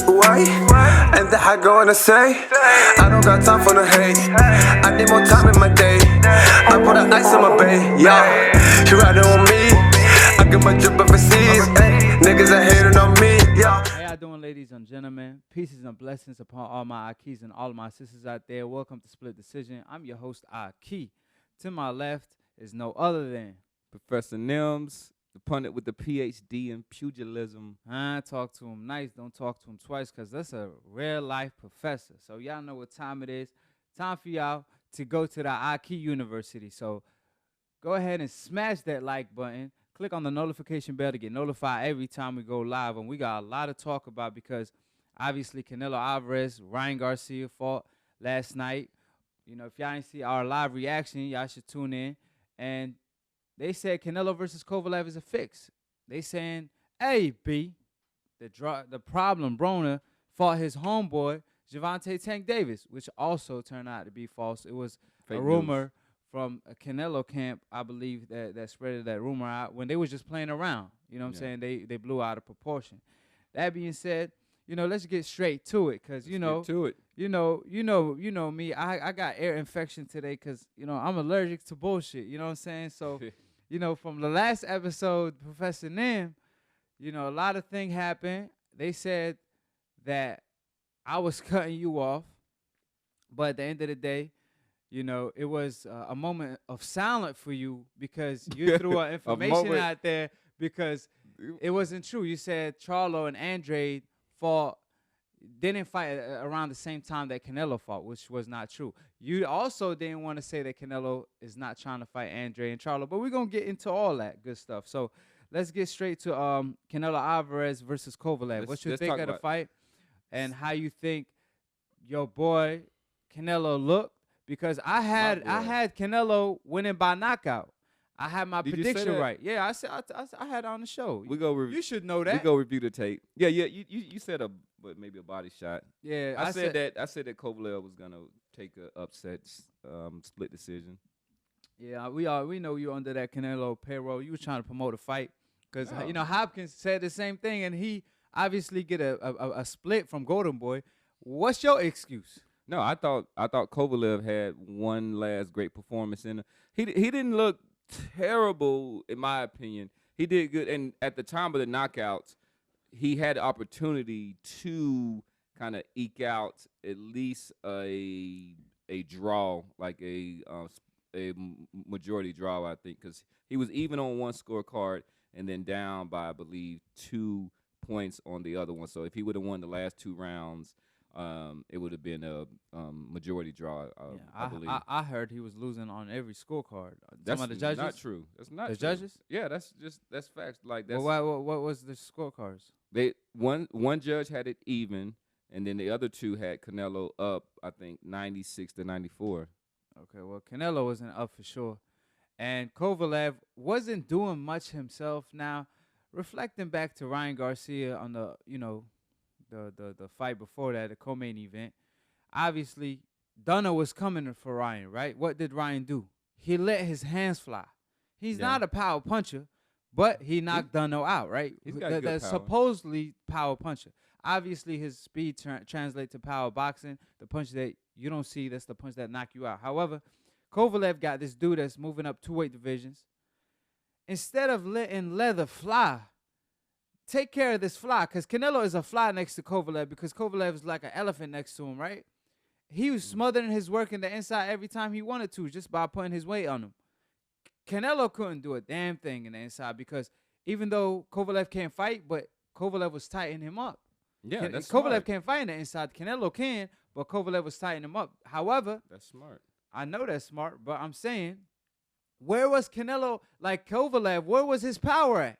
Why? And that I go and say, I don't got time for the hate. I need more time in my day. I put the ice on my bay, yeah. You riding on me, I get my drip overseas. Niggas are hating on me, yeah. How y'all doing, ladies and gentlemen? Pieces and blessings upon all my Akis and all of my sisters out there. Welcome to Split Decision. I'm your host, Aki. To my left is no other than Professor Nims, the pundit with the PhD in pugilism. I talk to him nice, don't talk to him twice, because that's a real life professor. So y'all know what time it is. Time for y'all to go to the Aki University. So go ahead and smash that like button. Click on the notification bell to get notified every time we go live. And we got a lot to talk about because obviously Canelo Alvarez, Ryan Garcia fought last night. You know, if y'all didn't see our live reaction, y'all should tune in. And they said Canelo versus Kovalev is a fix. They saying, hey, B, the problem, Broner, fought his homeboy, Gervonta Tank Davis, which also turned out to be false. It was Fake a rumor news. from a Canelo camp, I believe, that spread that rumor out when they was just playing around. You know what I'm saying? They blew out of proportion. That being said, you know, let's get straight to it, because you know, you know me. I got ear infection today because you know I'm allergic to bullshit. You know what I'm saying? So, you know, from the last episode, Professor Nim, you know, a lot of things happened. They said that I was cutting you off, but at the end of the day, you know, it was a moment of silence for you because you threw out information out there because it wasn't true. You said Charlo and Andre didn't fight around the same time that Canelo fought, which was not true. You also didn't want to say that Canelo is not trying to fight Andre and Charlo, but we're going to get into all that good stuff. So let's get straight to Canelo Alvarez versus Kovalev. What you think of the fight and how you think your boy Canelo looked? Because I had Canelo winning by knockout. I had my prediction right. Yeah, I had it on the show. You should know that. We go review the tape. Yeah. You said maybe a body shot. Yeah, I said that Kovalev was gonna take a upset split decision. Yeah, we know you under that Canelo payroll. You was trying to promote a fight because you know Hopkins said the same thing, and he obviously get a split from Golden Boy. What's your excuse? No, I thought Kovalev had one last great performance in. He didn't look terrible in my opinion. He did good, and at the time of the knockouts, he had the opportunity to kind of eke out at least a draw, like a majority draw, I think, because he was even on one scorecard and then down by I believe 2 points on the other one. So if he would have won the last 2 rounds, it would have been a majority draw. I believe. I heard he was losing on every scorecard. That's the judges? Not true. That's not the true. Judges. Yeah, that's facts. Like that's. Well, what was the scorecards? One judge had it even, and then the other 2 had Canelo up. I think 96 to 94. Okay, well Canelo wasn't up for sure, and Kovalev wasn't doing much himself. Now, reflecting back to Ryan Garcia on the the fight before that, the co-main event, obviously Duno was coming for Ryan, right? What did Ryan do? He let his hands fly. He's not a power puncher, but he knocked Duno out, right? He's got good power. Supposedly power puncher. Obviously, his speed translates to power boxing. The punch that you don't see, that's the punch that knock you out. However, Kovalev got this dude that's moving up 2 weight divisions. Instead of letting leather fly, take care of this fly, because Canelo is a fly next to Kovalev because Kovalev is like an elephant next to him, right? He was smothering his work in the inside every time he wanted to just by putting his weight on him. Canelo couldn't do a damn thing in the inside because even though Kovalev can't fight, but Kovalev was tightening him up. Yeah, that's Kovalev smart. can't fight in the inside. Canelo can, but Kovalev was tightening him up. However, that's smart. I know that's smart, but I'm saying, where was Canelo, like Kovalev, where was his power at?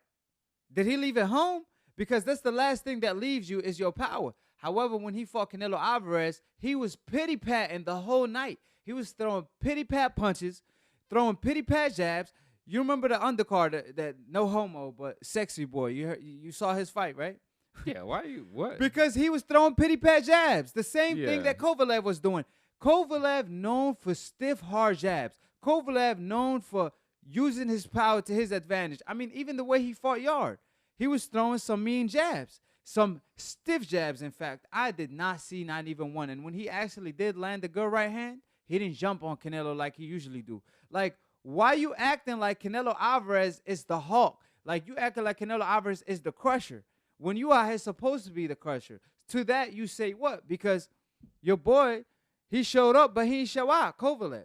Did he leave it home? Because that's the last thing that leaves you is your power. However, when he fought Canelo Alvarez, he was pity-patting the whole night. He was throwing pity-pat punches, throwing pity-pat jabs. You remember the undercard, that no homo, but sexy boy. You saw his fight, right? Yeah, why you what? Because he was throwing pity-pat jabs. The same thing that Kovalev was doing. Kovalev known for stiff, hard jabs. Kovalev known for using his power to his advantage. I mean, even the way he fought Yard, he was throwing some mean jabs. some stiff jabs. In fact, I did not see not even one. And when he actually did land the good right hand, he didn't jump on Canelo like he usually do. Like, why you acting like Canelo Alvarez is the Hulk? Like, you acting like Canelo Alvarez is the Crusher when you are supposed to be the Crusher. To that, you say what? Because your boy, he showed up, but he didn't show out, Kovalev.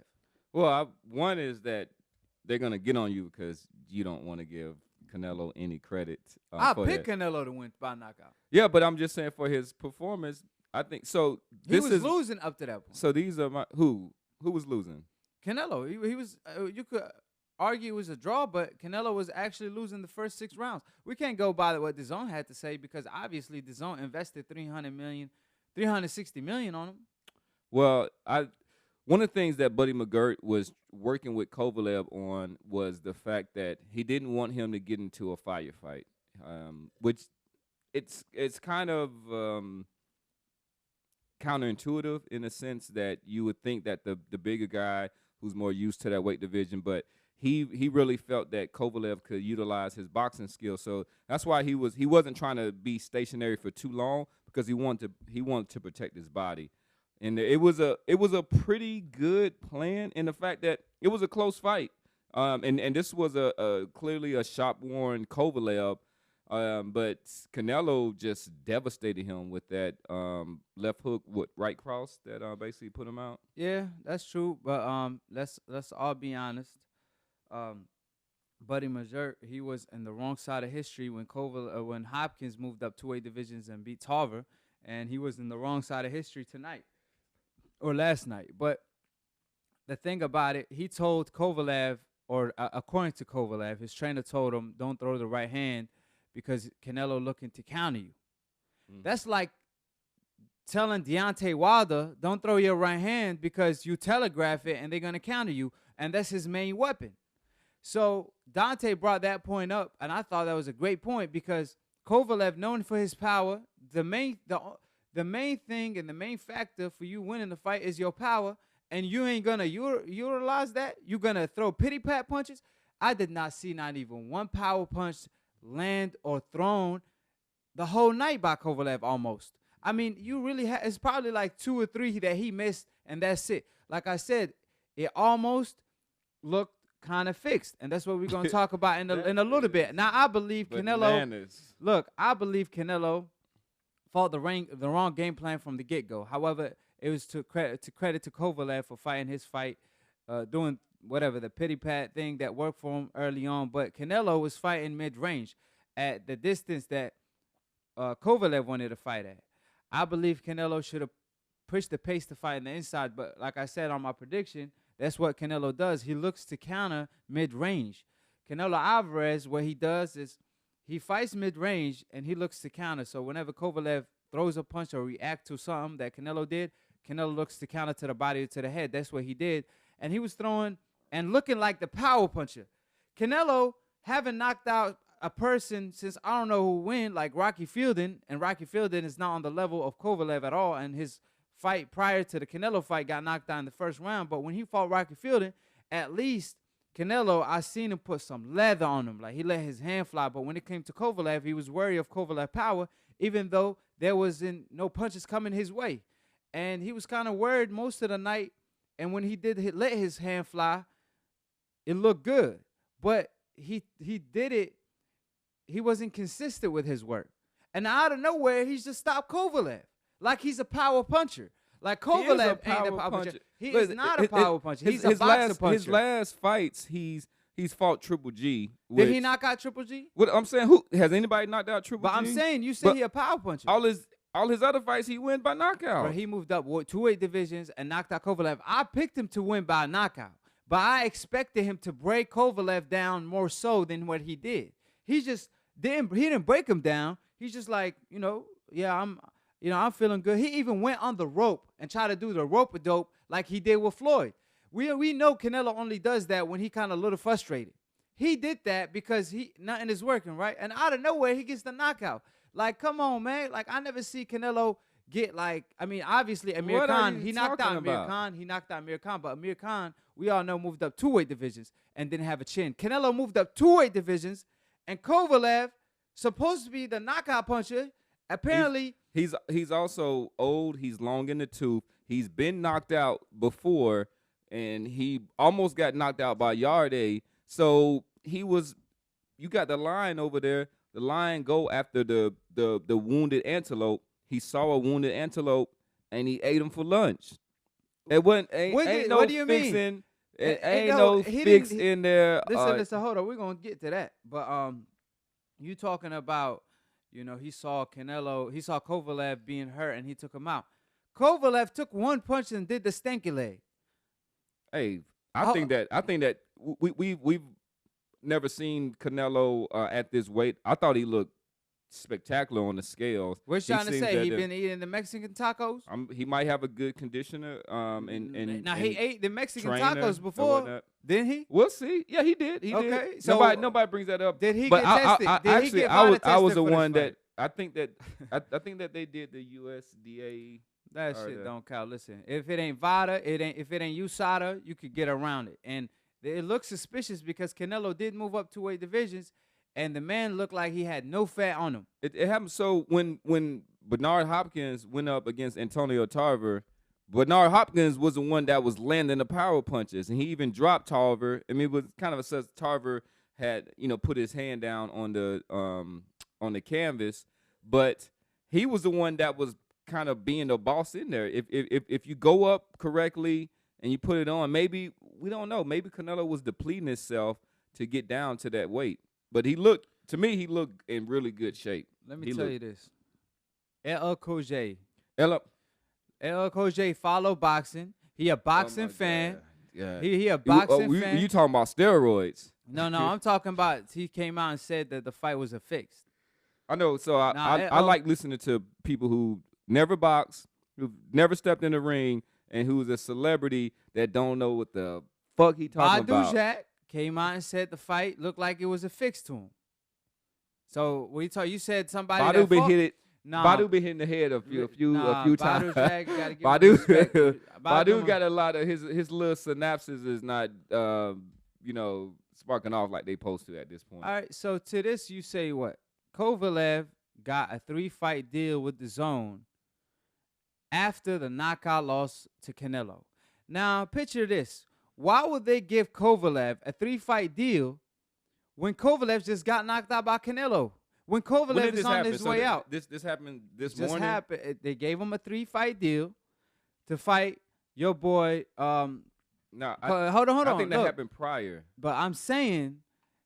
Well, one is that they're going to get on you because you don't want to give Canelo any credit. I picked Canelo to win by knockout. Yeah, but I'm just saying for his performance, I think so. He was losing up to that point. So these are who was losing? Canelo. He was. You could argue it was a draw, but Canelo was actually losing the first 6 rounds. We can't go by what DAZN had to say because obviously DAZN invested $360 million on him. Well, one of the things that Buddy McGirt was working with Kovalev on was the fact that he didn't want him to get into a firefight, which it's kind of counterintuitive in a sense that you would think that the bigger guy who's more used to that weight division, but he really felt that Kovalev could utilize his boxing skills. So that's why he wasn't trying to be stationary for too long because he wanted to protect his body. And it was a pretty good plan in the fact that it was a close fight. And this was clearly a shop-worn Kovalev, but Canelo just devastated him with that left hook with right cross that basically put him out. Yeah, that's true. But let's all be honest. Buddy McGirt, he was in the wrong side of history when Hopkins moved up 2 weight divisions and beat Tarver, and he was in the wrong side of history tonight. Or last night. But the thing about it, he told Kovalev, or according to Kovalev, his trainer told him, don't throw the right hand because Canelo looking to counter you. That's like telling Deontay Wilder, don't throw your right hand because you telegraph it and they're going to counter you, and that's his main weapon. So Dante brought that point up, and I thought that was a great point because Kovalev, known for his power, the main thing and the main factor for you winning the fight is your power, and you ain't gonna utilize that. You're gonna throw pity pat punches. I did not see not even one power punch land or thrown the whole night by Kovalev almost. I mean, you really it's probably like 2 or 3 that he missed, and that's it. Like I said, it almost looked kind of fixed, and that's what we're gonna talk about in a little bit. Now, I believe Canelo. Look, I believe Canelo fought the wrong game plan from the get-go. However, it was to credit to Kovalev for fighting his fight, doing whatever, the pity-pat thing that worked for him early on. But Canelo was fighting mid-range at the distance that Kovalev wanted to fight at. I believe Canelo should have pushed the pace to fight in the inside. But like I said on my prediction, that's what Canelo does. He looks to counter mid-range. Canelo Alvarez, what he does is he fights mid-range and he looks to counter. So whenever Kovalev throws a punch or react to something that Canelo did, Canelo looks to counter to the body or to the head. That's what he did. And he was throwing and looking like the power puncher. Canelo, having knocked out a person since I don't know who win, like Rocky Fielding, and Rocky Fielding is not on the level of Kovalev at all, and his fight prior to the Canelo fight got knocked out in the first round. But when he fought Rocky Fielding, at least Canelo, I seen him put some leather on him. Like, he let his hand fly. But when it came to Kovalev, he was wary of Kovalev power, even though there wasn't no punches coming his way. And he was kind of worried most of the night. And when he did let his hand fly, it looked good. But he did it. He wasn't consistent with his work. And out of nowhere, he just stopped Kovalev. Like he's a power puncher. Like Kovalev ain't a power puncher. He is not a power puncher. He's a boxer puncher. His last fights, he's fought Triple G. Did he knock out Triple G? What I'm saying, who has anybody knocked out Triple G? But I'm saying, you say he a power puncher. All his other fights, he win by knockout. Bro, he moved up 2 weight divisions and knocked out Kovalev. I picked him to win by knockout, but I expected him to break Kovalev down more so than what he did. He just didn't. He didn't break him down. He's just like, I'm feeling good. He even went on the rope and tried to do the rope-a-dope like he did with Floyd. We know Canelo only does that when he kind of a little frustrated. He did that because nothing is working, right? And out of nowhere, he gets the knockout. Like, come on, man. Like, I never see Canelo get obviously Amir Khan, he knocked out Amir Khan. He knocked out Amir Khan. But Amir Khan, we all know, moved up 2 weight divisions and didn't have a chin. Canelo moved up 2 weight divisions, and Kovalev, supposed to be the knockout puncher, apparently he's also old. He's long in the tooth. He's been knocked out before, and he almost got knocked out by Yarde. So you got the lion over there. The lion go after the wounded antelope. He saw a wounded antelope, and he ate him for lunch. It wasn't. Ain't no what do you fixing. mean? Ain't no fix in there. Listen. Hold on. We're gonna get to that. But you talking about, he saw Canelo. He saw Kovalev being hurt, and he took him out. Kovalev took one punch and did the stanky leg. Hey, I think that we've never seen Canelo at this weight. I thought he looked spectacular on the scales. What you trying to say? He been eating the Mexican tacos? He might have a good conditioner. Now he ate the Mexican tacos before, didn't he? We'll see. Yeah, he did. He did. So nobody brings that up. Did he but get tested? I was the one that I think that they did the USDA. That shit don't count. Listen, if it ain't VADA, if it ain't USADA, you could get around it. And it looks suspicious because Canelo did move up 2 weight divisions, and the man looked like he had no fat on him. It happened. So when Bernard Hopkins went up against Antonio Tarver, Bernard Hopkins was the one that was landing the power punches, and he even dropped Tarver. I mean, it was kind of a sense Tarver had put his hand down on the canvas, but he was the one that was kind of being the boss in there. If you go up correctly and you put it on, maybe we don't know. Maybe Canelo was depleting himself to get down to that weight. But he looked in really good shape. Let me tell you this. LL Cool J. LL Cool J follow boxing. He a boxing fan. Yeah. He a boxing fan. You talking about steroids? No, I'm talking about he came out and said that the fight was a fix. I know. So I like listening to people who never boxed, who've never stepped in the ring, and who's a celebrity that don't know what the fuck he talking about. Jack came out and said the fight looked like it was a fix to him. So you said somebody Badu been hit it. Nah, Badu been hitting the head a few times. Badu got a lot of his little synapses is not sparking off like they supposed to at this point. All right, so to this you say what? Kovalev got a 3-fight deal with the Zone after the knockout loss to Canelo. Now picture this. Why would they give Kovalev a 3-fight deal when Kovalev just got knocked out by Canelo? When Kovalev is on his way out. This happened this morning? morning? Happened. They gave him a 3-fight deal to fight your boy. Hold on. I think that happened prior. But I'm saying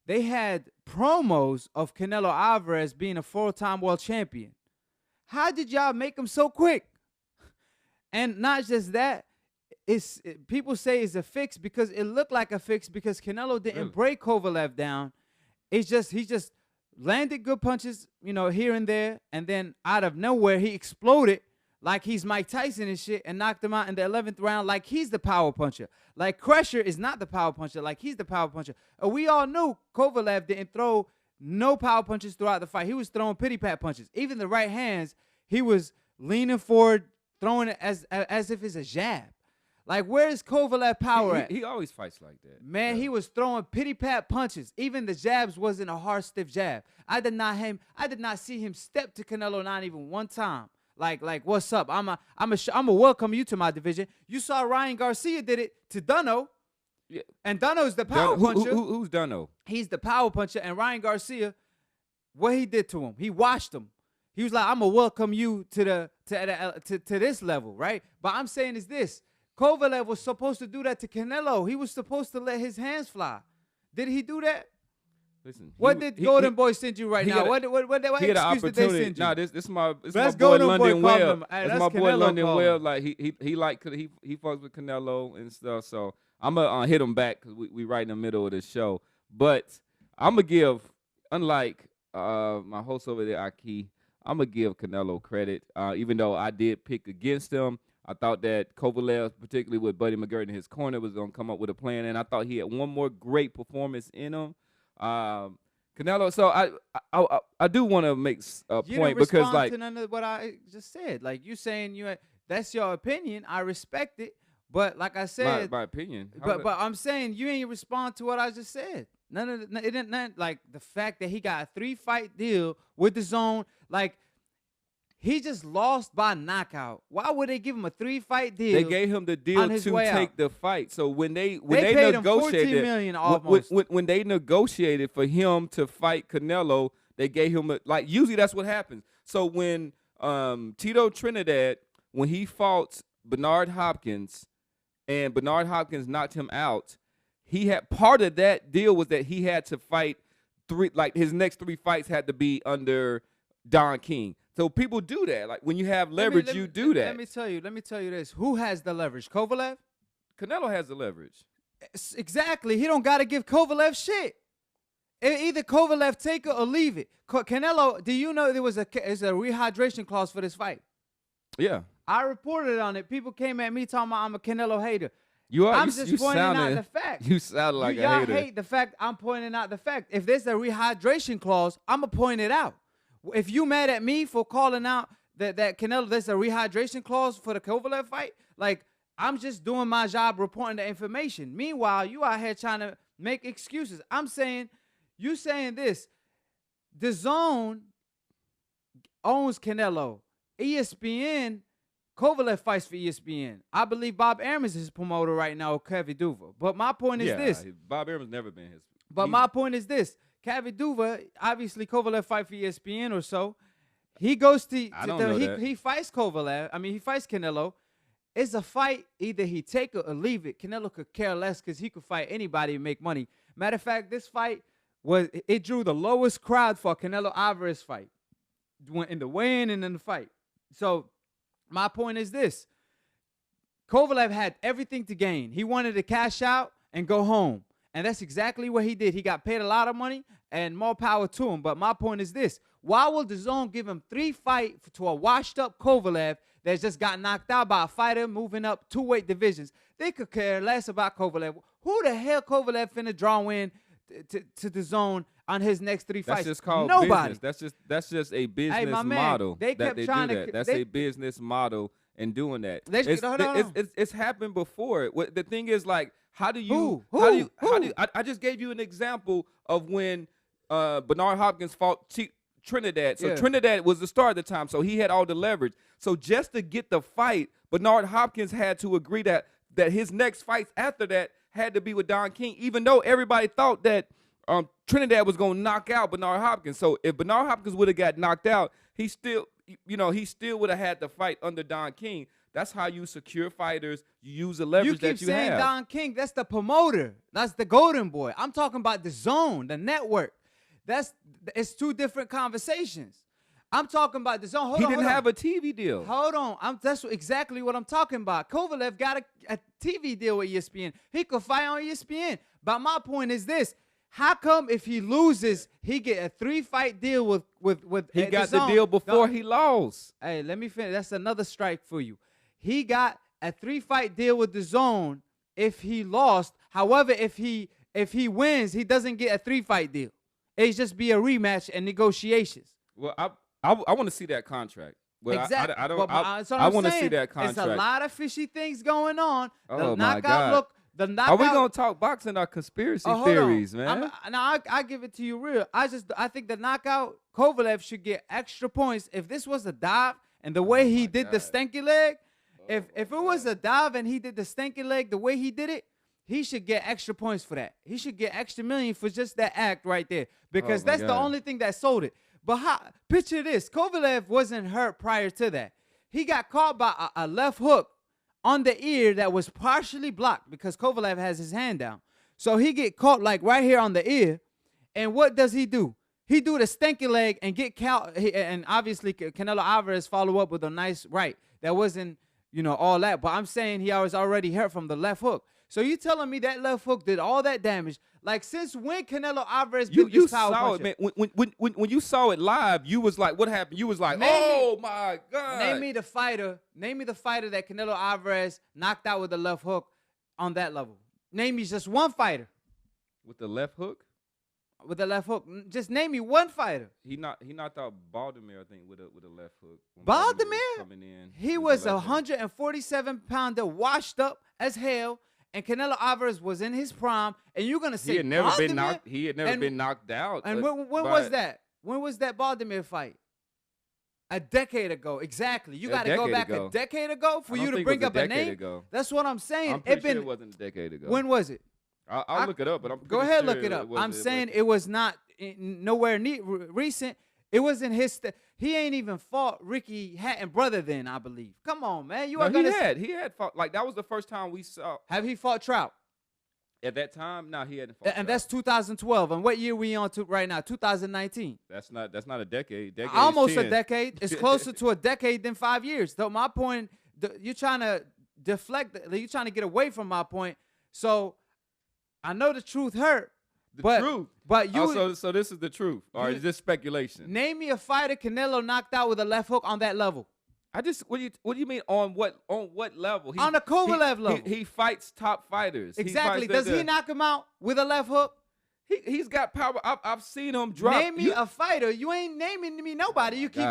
they had promos of Canelo Alvarez being a 4-time world champion. How did y'all make him so quick? And not just that, people say it's a fix because it looked like a fix because Canelo didn't break Kovalev down. He just landed good punches, here and there, and then out of nowhere he exploded like he's Mike Tyson and shit and knocked him out in the 11th round like he's the power puncher. Like Krusher is not the power puncher, like he's the power puncher. We all knew Kovalev didn't throw no power punches throughout the fight. He was throwing pity-pat punches. Even the right hands, he was leaning forward, throwing it as if it's a jab. Like, where is Kovalev power at? He always fights like that. Man, he was throwing pity-pat punches. Even the jabs wasn't a hard, stiff jab. I did not see him step to Canelo not even one time. Like, what's up? I'm a welcome you to my division. You saw Ryan Garcia did it to Duno. Yeah. And Duno's the power puncher. Who's Duno? He's the power puncher. And Ryan Garcia, what he did to him, he washed him. He was like, I'm gonna welcome you to this level, right? But I'm saying is this. Kovalev was supposed to do that to Canelo. He was supposed to let his hands fly. Did he do that? Listen, what did Golden Boy send you right now? What excuse did they send you? Nah, this is my boy London Webb. That's my boy London Webb. Like he fucks with Canelo and stuff. So I'm gonna hit him back because we right in the middle of the show. But I'm gonna give, unlike my host over there, Aki, I'm gonna give Canelo credit. Even though I did pick against him. I thought that Kovalev, particularly with Buddy McGirt in his corner, was going to come up with a plan, and I thought he had one more great performance in him. Canelo, so I do want to make a point because, like, to none of what I just said. Like, you saying that's your opinion. I respect it, but like I said, my opinion. But I'm saying you ain't respond to what I just said. It didn't like the fact that he got a 3-fight deal with the Zone, like. He just lost by knockout. Why would they give him a 3-fight deal? They gave him the deal to take the fight. So when they paid negotiated him $14 million almost. When they negotiated for him to fight Canelo, they gave him usually that's what happens. So when Tito Trinidad, when he fought Bernard Hopkins, and Bernard Hopkins knocked him out, he had part of that deal was that he had to fight his next 3 fights had to be under Don King. So people do that. Like when you have leverage, you do that. Let me tell you this. Who has the leverage? Kovalev? Canelo has the leverage. Exactly. He don't got to give Kovalev shit. Either Kovalev take it or leave it. Canelo, do you know there's a rehydration clause for this fight? Yeah. I reported on it. People came at me talking about I'm a Canelo hater. I'm just pointing out the fact. You sound like a hater. Y'all hate the fact I'm pointing out the fact. If there's a rehydration clause, I'm going to point it out. If you mad at me for calling out that Canelo, there's a rehydration clause for the Kovalev fight, like, I'm just doing my job reporting the information. Meanwhile, you out here trying to make excuses. I'm saying, you saying this, DAZN owns Canelo. ESPN, Kovalev fights for ESPN. I believe Bob Arum is his promoter right now, Kaviduva. But my point is this. Bob Arum's never been his. But my point is this. Kaviduva, obviously Kovalev fight for ESPN or so. He goes to he fights Kovalev. I mean, he fights Canelo. It's a fight. Either he take it or leave it. Canelo could care less because he could fight anybody and make money. Matter of fact, this fight drew the lowest crowd for a Canelo Alvarez fight. In the weigh-in and in the fight. So my point is this. Kovalev had everything to gain. He wanted to cash out and go home. And that's exactly what he did. He got paid a lot of money, and more power to him. But my point is this. Why will DAZN give him 3 fights to a washed-up Kovalev that just got knocked out by a fighter moving up 2 weight divisions? They could care less about Kovalev. Who the hell Kovalev finna draw in to DAZN on his next 3 fights? That's just called nobody. Business. That's just a business model. They kept trying to. That's a business model in doing that. It's happened before. The thing is, like, how do you? I just gave you an example of when Bernard Hopkins fought Trinidad. So Trinidad was the star at the time, so he had all the leverage. So just to get the fight, Bernard Hopkins had to agree that his next fights after that had to be with Don King, even though everybody thought that Trinidad was going to knock out Bernard Hopkins. So if Bernard Hopkins would have got knocked out, he still would have had to fight under Don King. That's how you secure fighters. You use the leverage that you have. You keep saying Don King. That's the promoter. That's the golden boy. I'm talking about the zone, the network. It's 2 different conversations. I'm talking about the zone. He didn't have a TV deal. Hold on. That's exactly what I'm talking about. Kovalev got a TV deal with ESPN. He could fight on ESPN. But my point is this. How come if he loses, he get a 3-fight deal with He got the deal before he lost. Hey, let me finish. That's another strike for you. He got a 3-fight deal with DAZN if he lost. However, if he wins, he doesn't get a 3-fight deal. It's just be a rematch and negotiations. Well, I want to see that contract. Well, exactly. I want to see that contract. There's a lot of fishy things going on. Oh my God. Are we gonna talk boxing or conspiracy theories, man? I give it to you real. I think the knockout Kovalev should get extra points. If this was a dive and the way he did the stanky leg, if it was a dive and he did the stanky leg the way he did it, he should get extra points for that. He should get extra million for just that act right there because that's the only thing that sold it. But picture this: Kovalev wasn't hurt prior to that. He got caught by a left hook on the ear that was partially blocked because Kovalev has his hand down. So he get caught like right here on the ear. And what does he do? He do the stinky leg and get caught. And obviously Canelo Alvarez follow up with a nice right. That wasn't, all that. But I'm saying he was already hurt from the left hook. So you telling me that left hook did all that damage? Like, since when Canelo Alvarez been this power puncher? It, man. When you saw it live, you was like, what happened? You was like, oh my God. Name me the fighter that Canelo Alvarez knocked out with the left hook on that level. Name me just one fighter. With the left hook? With the left hook. Just name me one fighter. He knocked out Baltimore, I think, with a left hook. Baltimore? Coming in, he was a 147-pounder, washed up as hell. And Canelo Alvarez was in his prime, and you're gonna say he had never been knocked out. And when was that? When was that Baltimore fight? A decade ago, exactly. You got to go back a decade ago for you to bring up a name. That's what I'm saying. I'm pretty sure it wasn't a decade ago. When was it? I'll look it up, but I'm go ahead, look it up. I'm saying it was not nowhere recent. It wasn't his. He ain't even fought Ricky Hatton brother then, I believe. Come on, man. He had fought. Like that was the first time we saw. Have he fought Trout? At that time, no, he hadn't fought. And that's 2012. And what year we on to right now? 2019. That's not a decade. Almost a decade. It's closer to a decade than 5 years. So my point, you're trying to deflect. You're trying to get away from my point. So I know the truth hurt. The truth. But you. So this is the truth, or is this speculation? Name me a fighter Canelo knocked out with a left hook on that level. What do you mean on what level? On the Kovalev level. He fights top fighters. Exactly. Does he knock him out with a left hook? He's got power. I've seen him drop. Name me a fighter. You ain't naming me nobody. You keep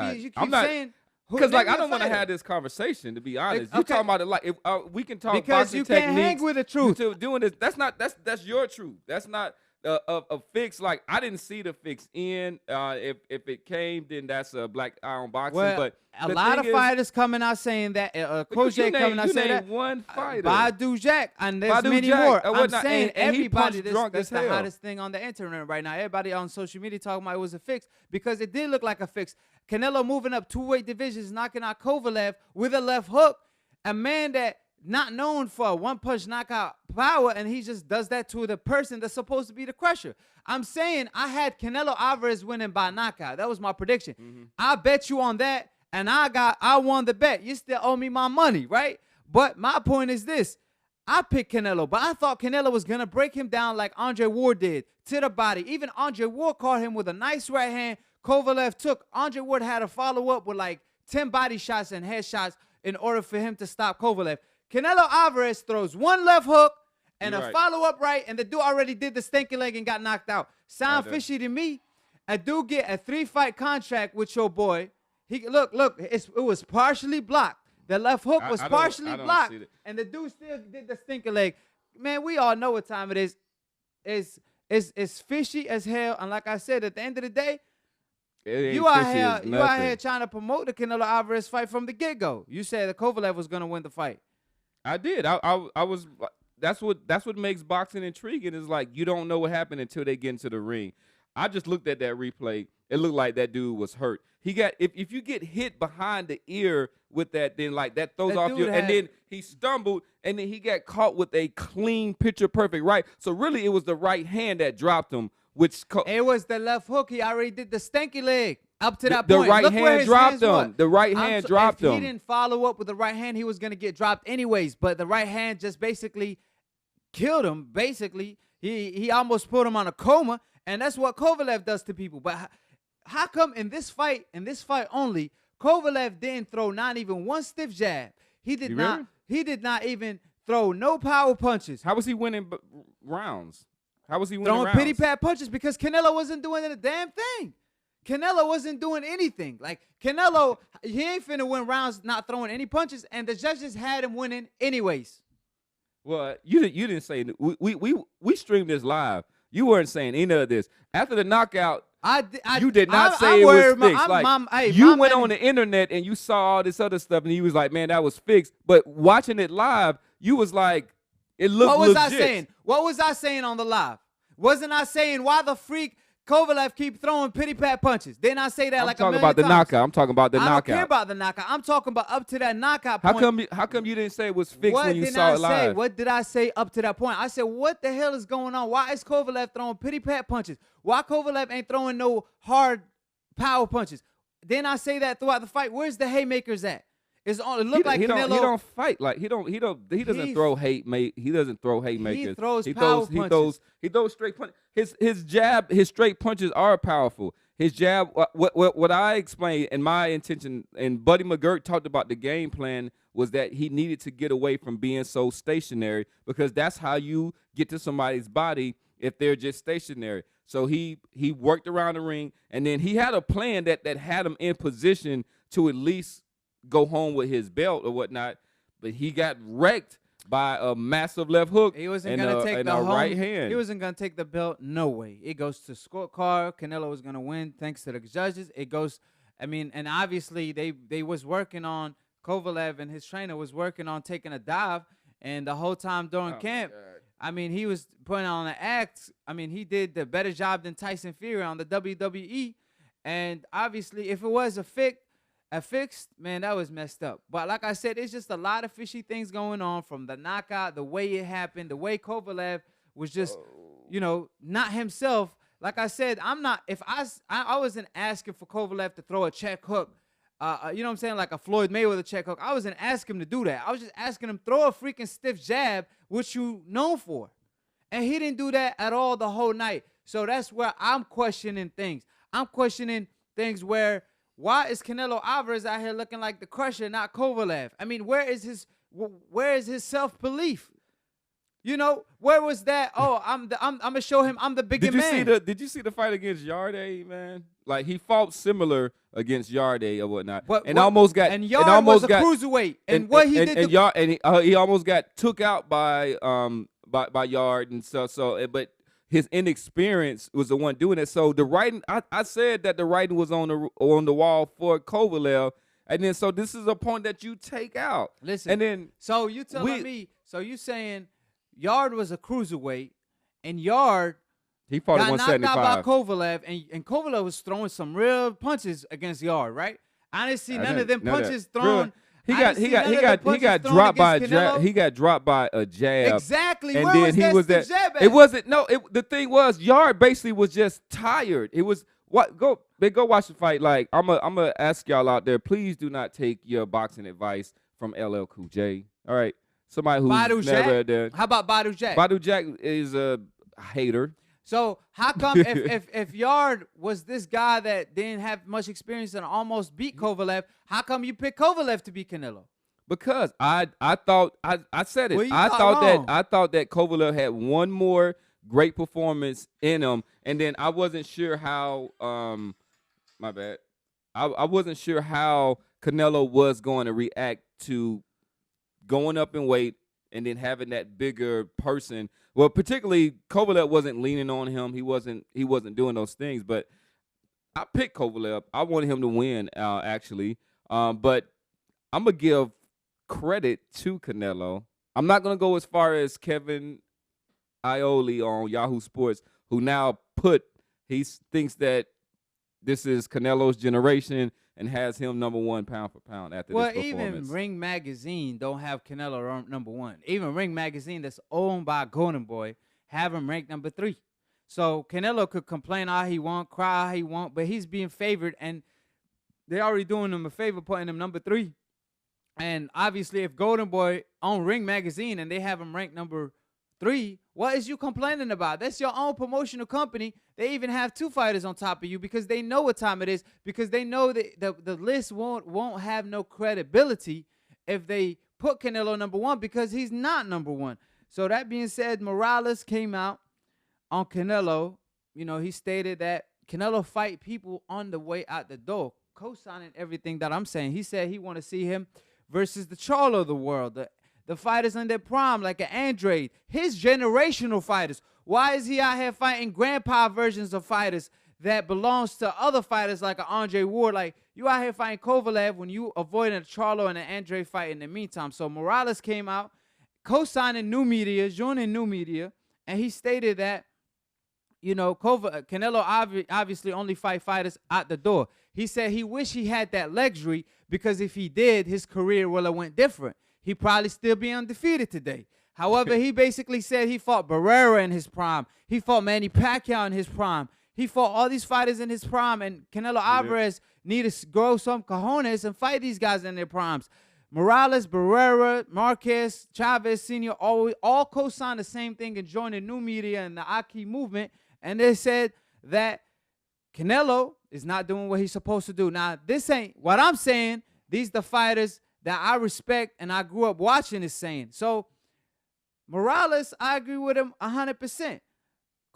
saying. Because I don't want to have this conversation. To be honest, you talking about it like we can talk because you can't hang with the truth. Doing this, that's your truth. That's not a fix. Like I didn't see the fix in. If it came, then that's a black eye on boxing. Well, but a lot of fighters coming out saying that. Krusher coming out saying that. One fighter. Badu Jack, and there's many more. I'm saying everybody. That's the hottest thing on the internet right now. Everybody on social media talking about it was a fix because it did look like a fix. Canelo moving up 2 weight divisions, knocking out Kovalev with a left hook. A man that not known for a one-punch knockout power, and he just does that to the person that's supposed to be the crusher. I'm saying I had Canelo Alvarez winning by knockout. That was my prediction. Mm-hmm. I bet you on that, and I won the bet. You still owe me my money, right? But my point is this. I picked Canelo, but I thought Canelo was going to break him down like Andre Ward did to the body. Even Andre Ward caught him with a nice right hand. Kovalev took. Andre Ward had to follow up with like 10 body shots and headshots in order for him to stop Kovalev. Canelo Alvarez throws one left hook and a follow-up right, and the dude already did the stinky leg and got knocked out. Sound fishy to me. A dude get a 3-fight contract with your boy. He look, it was partially blocked. The left hook was partially blocked, and the dude still did the stinky leg. Man, we all know what time it is. It's fishy as hell, and like I said, at the end of the day, you out here trying to promote the Canelo Alvarez fight from the get-go. You said that Kovalev was going to win the fight. I did. I was. That's what makes boxing intriguing. Is like you don't know what happened until they get into the ring. I just looked at that replay. It looked like that dude was hurt. He got if you get hit behind the ear with that, then like that throws off your. And then he stumbled, and then he got caught with a clean, picture perfect right. So really, it was the right hand that dropped him. It was the left hook. He already did the stanky leg up to that point. The right hand dropped him. The right hand dropped him. If he didn't follow up with the right hand, he was going to get dropped anyways. But the right hand just basically killed him. Basically, he almost put him on a coma, and that's what Kovalev does to people. But how come in this fight only, Kovalev didn't throw not even one stiff jab? He did not. He did not even throw no power punches. How was he winning rounds? How was he winning throwing rounds? Throwing pity-pat punches because Canelo wasn't doing a damn thing. Canelo wasn't doing anything. Like, Canelo, he ain't finna win rounds not throwing any punches, and the judges had him winning anyways. Well, you didn't say – we streamed this live. You weren't saying any of this. After the knockout, you did not say it was fixed. You went on the internet and you saw all this other stuff, and you was like, man, that was fixed. But watching it live, you was like, it looked legit. What was I saying? What was I saying on the live? Wasn't I saying why the freak Kovalev keep throwing pity-pat punches? Didn't I say that like a million times? I'm talking about the knockout. I don't care about the knockout. I'm talking about up to that knockout point. How come you didn't say it was fixed when you saw it live? What did I say up to that point? I said, what the hell is going on? Why is Kovalev throwing pity-pat punches? Why Kovalev ain't throwing no hard power punches? Didn't I say that throughout the fight? Where's the haymakers at? It looked like Canelo. He don't fight like he doesn't throw hate. He doesn't throw haymakers. He throws power punches. He throws straight punches. His jab, his straight punches are powerful. His jab. What I explained and my intention, and Buddy McGirt talked about the game plan, was that he needed to get away from being so stationary, because that's how you get to somebody's body if they're just stationary. So he worked around the ring, and then he had a plan that had him in position to at least go home with his belt or whatnot, but he got wrecked by a massive left hook. He wasn't going to take the right hand. He wasn't going to take the belt. No way. It goes to scorecard. Canelo was going to win thanks to the judges. It goes I mean, and obviously they was working on Kovalev and his trainer was working on taking a dive, and the whole time during camp, I mean, he was putting on an act. I mean, he did the better job than Tyson Fury on the WWE, and obviously, if it was a fixed, man, that was messed up. But like I said, it's just a lot of fishy things going on from the knockout, the way it happened, the way Kovalev was just, not himself. Like I said, I'm not. If I wasn't asking for Kovalev to throw a check hook, you know what I'm saying, like a Floyd Mayweather check hook. I wasn't asking him to do that. I was just asking him throw a freaking stiff jab, which you known for, and he didn't do that at all the whole night. So that's where I'm questioning things. I'm questioning things where. Why is Canelo Alvarez out here looking like the Krusher, not Kovalev? I mean, where is his self-belief? Where was that? Oh, I'm gonna show him I'm the bigger man. Did you see the fight against Yarde, man? Like he fought similar against Yarde or whatnot, almost got was a cruiserweight, and what he did, he almost got took out by Yard and stuff. So, but his inexperience was the one doing it. So the writing, I said that the writing was on the wall for Kovalev, and then so this is a point that you take out. Listen, and then so you telling me, so you saying Yard was a cruiserweight, and Yard he fought got at knocked 175 out by Kovalev, and Kovalev was throwing some real punches against Yard, right? I didn't see none of them punches thrown. He got dropped by a jab. Exactly. And where then was he that was jab at? It wasn't. No. The thing was, Yard basically was just tired. It was what go watch the fight. Like I'm gonna ask y'all out there, please do not take your boxing advice from LL Cool J. All right, somebody who's never there. How about Badu Jack? Badu Jack is a hater. So how come if Yard was this guy that didn't have much experience and almost beat Kovalev, how come you picked Kovalev to beat Canelo? Because I thought I said it. Well, I thought that Kovalev had one more great performance in him, and then I wasn't sure how my bad. I wasn't sure how Canelo was going to react to going up in weight and then having that bigger person. Well, particularly Kovalev wasn't leaning on him. He wasn't doing those things. But I picked Kovalev. I wanted him to win, actually. But I'm gonna give credit to Canelo. I'm not gonna go as far as Kevin Iole on Yahoo Sports, who now he thinks that this is Canelo's generation and has him number one pound for pound after this performance. Well, even Ring Magazine don't have Canelo number one. Even Ring Magazine, that's owned by Golden Boy, have him ranked number 3. So Canelo could complain all he want, cry all he want, but he's being favored, and they're already doing him a favor putting him number 3. And obviously, if Golden Boy own Ring Magazine and they have him ranked number 3, what is you complaining about? That's your own promotional company. They even have 2 fighters on top of you because they know what time it is, because they know that the list won't have no credibility if they put Canelo number 1, because he's not number 1. So that being said, Morales came out on Canelo. He stated that Canelo fight people on the way out the door, co-signing everything that I'm saying. He said he want to see him versus the Charlo of the world, the fighters in their prime, like an Andrade, his generational fighters. Why is he out here fighting grandpa versions of fighters that belongs to other fighters like an Andre Ward? Like, you out here fighting Kovalev when you avoiding a Charlo and an Andrade fight in the meantime. So Morales came out, co-signing new media, joining new media, and he stated that, Canelo obviously only fight fighters out the door. He said he wished he had that luxury, because if he did, his career would have went different. He'd probably still be undefeated today. However, he basically said he fought Barrera in his prime. He fought Manny Pacquiao in his prime. He fought all these fighters in his prime, and Canelo Alvarez need to grow some cojones and fight these guys in their primes. Morales, Barrera, Marquez, Chavez Sr. all co-signed the same thing and joined the new media and the Aki movement, and they said that Canelo is not doing what he's supposed to do. Now, this ain't what I'm saying. These the fighters that I respect and I grew up watching is saying. So Morales, I agree with him 100%.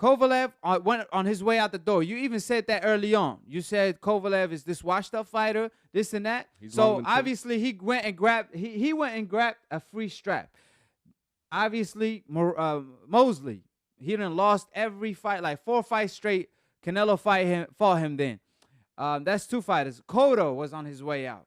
Kovalev went on his way out the door. You even said that early on. You said Kovalev is this washed-up fighter, this and that. So obviously he went and grabbed a free strap. Obviously Mosley, he done lost every fight, like 4 fights straight. Canelo fought him then. That's 2 fighters. Cotto was on his way out.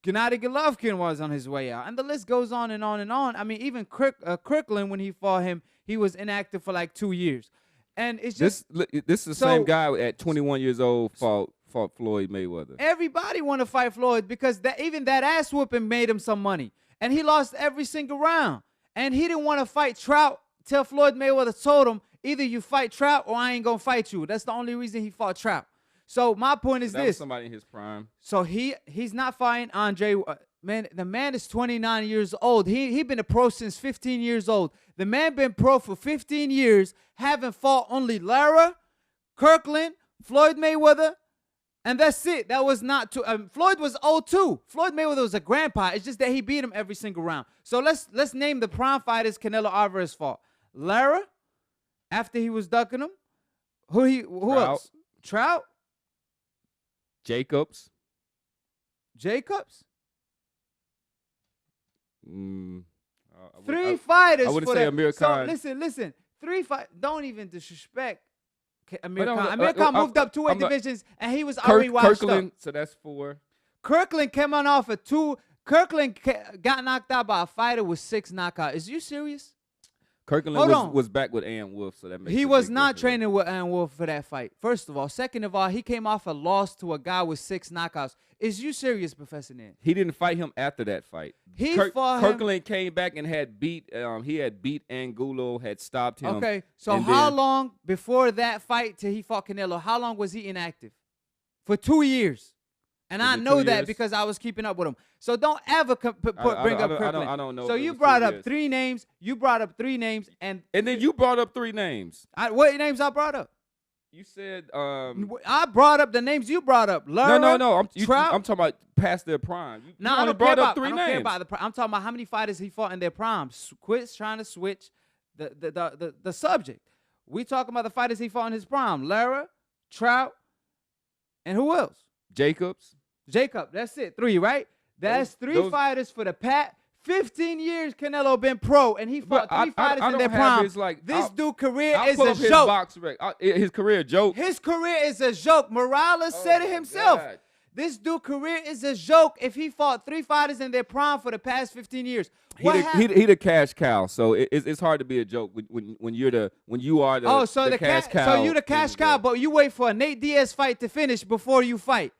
Gennady Golovkin was on his way out. And the list goes on and on and on. I mean, even Kirkland, when he fought him, he was inactive for like 2 years. And it's just this is the same guy at 21 years old fought Floyd Mayweather. Everybody want to fight Floyd because even that ass whooping made him some money. And he lost every single round. And he didn't want to fight Trout till Floyd Mayweather told him, either you fight Trout or I ain't going to fight you. That's the only reason he fought Trout. So my point is that this. Was somebody in his prime. So he's not fighting Andre. Man, the man is 29 years old. He been a pro since 15 years old. The man been pro for 15 years, haven't fought only Lara, Kirkland, Floyd Mayweather, and that's it. That was not too. Floyd was old too. Floyd Mayweather was a grandpa. It's just that he beat him every single round. So let's name the prime fighters Canelo Alvarez fought. Lara, after he was ducking him. Who else? Trout. Jacobs. Three fighters. I wouldn't say Amir Khan. So listen. 3 fight. Don't even disrespect Amir Khan. Amir Khan moved up 2 weight divisions, and he was already washed Kirkland, up. so that's 4. Kirkland came on off of 2. Kirkland got knocked out by a fighter with 6 knockouts. Is you serious? Kirkland was back with Ann Wolf, so that makes he was not training with Ann Wolf for that fight. First of all, second of all, he came off a loss to a guy with 6 knockouts. Is you serious, Professor Nan? He didn't fight him after that fight. Kirkland came back and had beat. He had beat Angulo, had stopped him. Okay, so how long before that fight till he fought Canelo? How long was he inactive? For 2 years. And I know that because I was keeping up with him. So don't ever bring up Kirkland. I don't know. So you brought up 3 names. You brought up 3 names, and then you brought up 3 names. What names I brought up? You said I brought up the names you brought up. Lara, no. I'm talking about past their prime. You I don't brought care up about, 3 names. Care about I'm talking about how many fighters he fought in their prime. Quit trying to switch the subject. We talking about the fighters he fought in his prime. Lara, Trout, and who else? Jacob, that's it. 3, right? That's 3 fighters for the past 15 years. Canelo been pro, and he fought 3 fighters in their prime. This dude's career is a joke. His career a joke. His career is a joke. Morales said it himself. God. This dude's career is a joke if he fought 3 fighters in their prime for the past 15 years. He the cash cow, so it's hard to be a joke when you are the cash cow. So you the cash cow, but you wait for a Nate Diaz fight to finish before you fight.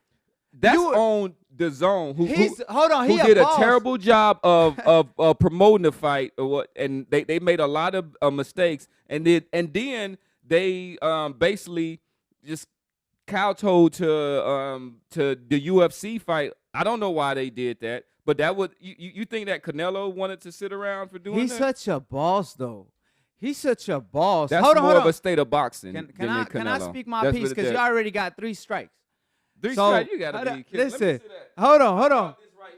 That's on the Zone. Who did a terrible job of promoting the fight, or what? And they made a lot of mistakes, and then they basically just kowtowed to the UFC fight. I don't know why they did that, but that would you think that Canelo wanted to sit around for doing that? He's such a boss, though. He's such a boss. That's more of a state of boxing. Can I speak my piece? Because you already got 3 strikes. 3 strikes, you gotta be kidding. Listen, hold on. This right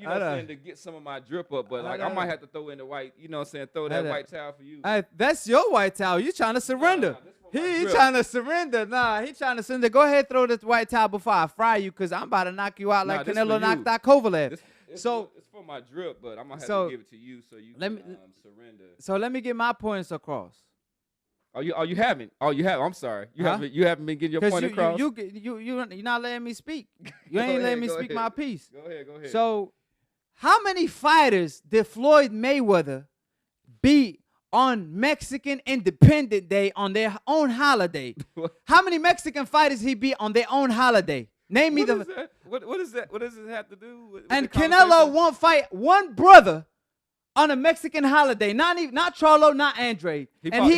here to get some of my drip up, but I might have to throw in the white. You know what I'm saying? Throw that white towel for you. That's your white towel. You trying to surrender? He trying to surrender. He trying to surrender. Go ahead, throw this white towel before I fry you, cause I'm about to knock you out like Canelo knocked out Kovalev. It's for my drip, but I'm gonna have to give it to you so you can surrender. So let me get my points across. You haven't. I'm sorry. You haven't been getting your point across. You're not letting me speak. You ain't letting me speak my piece. Go ahead. So, how many fighters did Floyd Mayweather beat on Mexican Independence Day on their own holiday? How many Mexican fighters he beat on their own holiday? Name me the. What is that? What does it have to do with? And Canelo won't fight one brother on a Mexican holiday, not Charlo, not Andre. He fought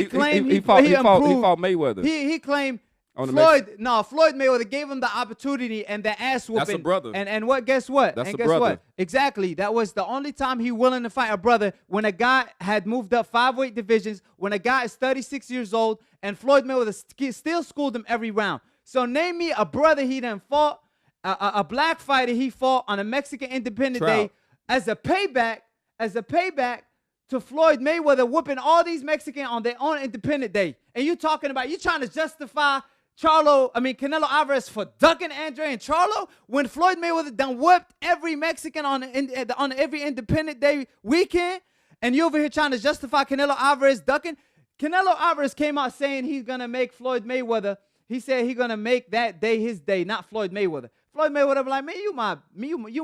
Mayweather. He claimed Floyd Mayweather gave him the opportunity and the ass whooping. That's a brother. And what? Guess what? That's and a guess brother. What? Exactly. That was the only time he willing to fight a brother when a guy had moved up 5 weight divisions. When a guy is 36 years old, and Floyd Mayweather still schooled him every round. So name me a brother he done fought, a black fighter he fought on a Mexican Independence Day as a payback to Floyd Mayweather whooping all these Mexicans on their own Independence Day. And you trying to justify Canelo Alvarez for ducking Andre and Charlo when Floyd Mayweather done whipped every Mexican on every Independence Day weekend, and you over here trying to justify Canelo Alvarez ducking? Canelo Alvarez came out saying he's going to make Floyd Mayweather He said he gonna make that day his day, not Floyd Mayweather. Floyd Mayweather be like, man, you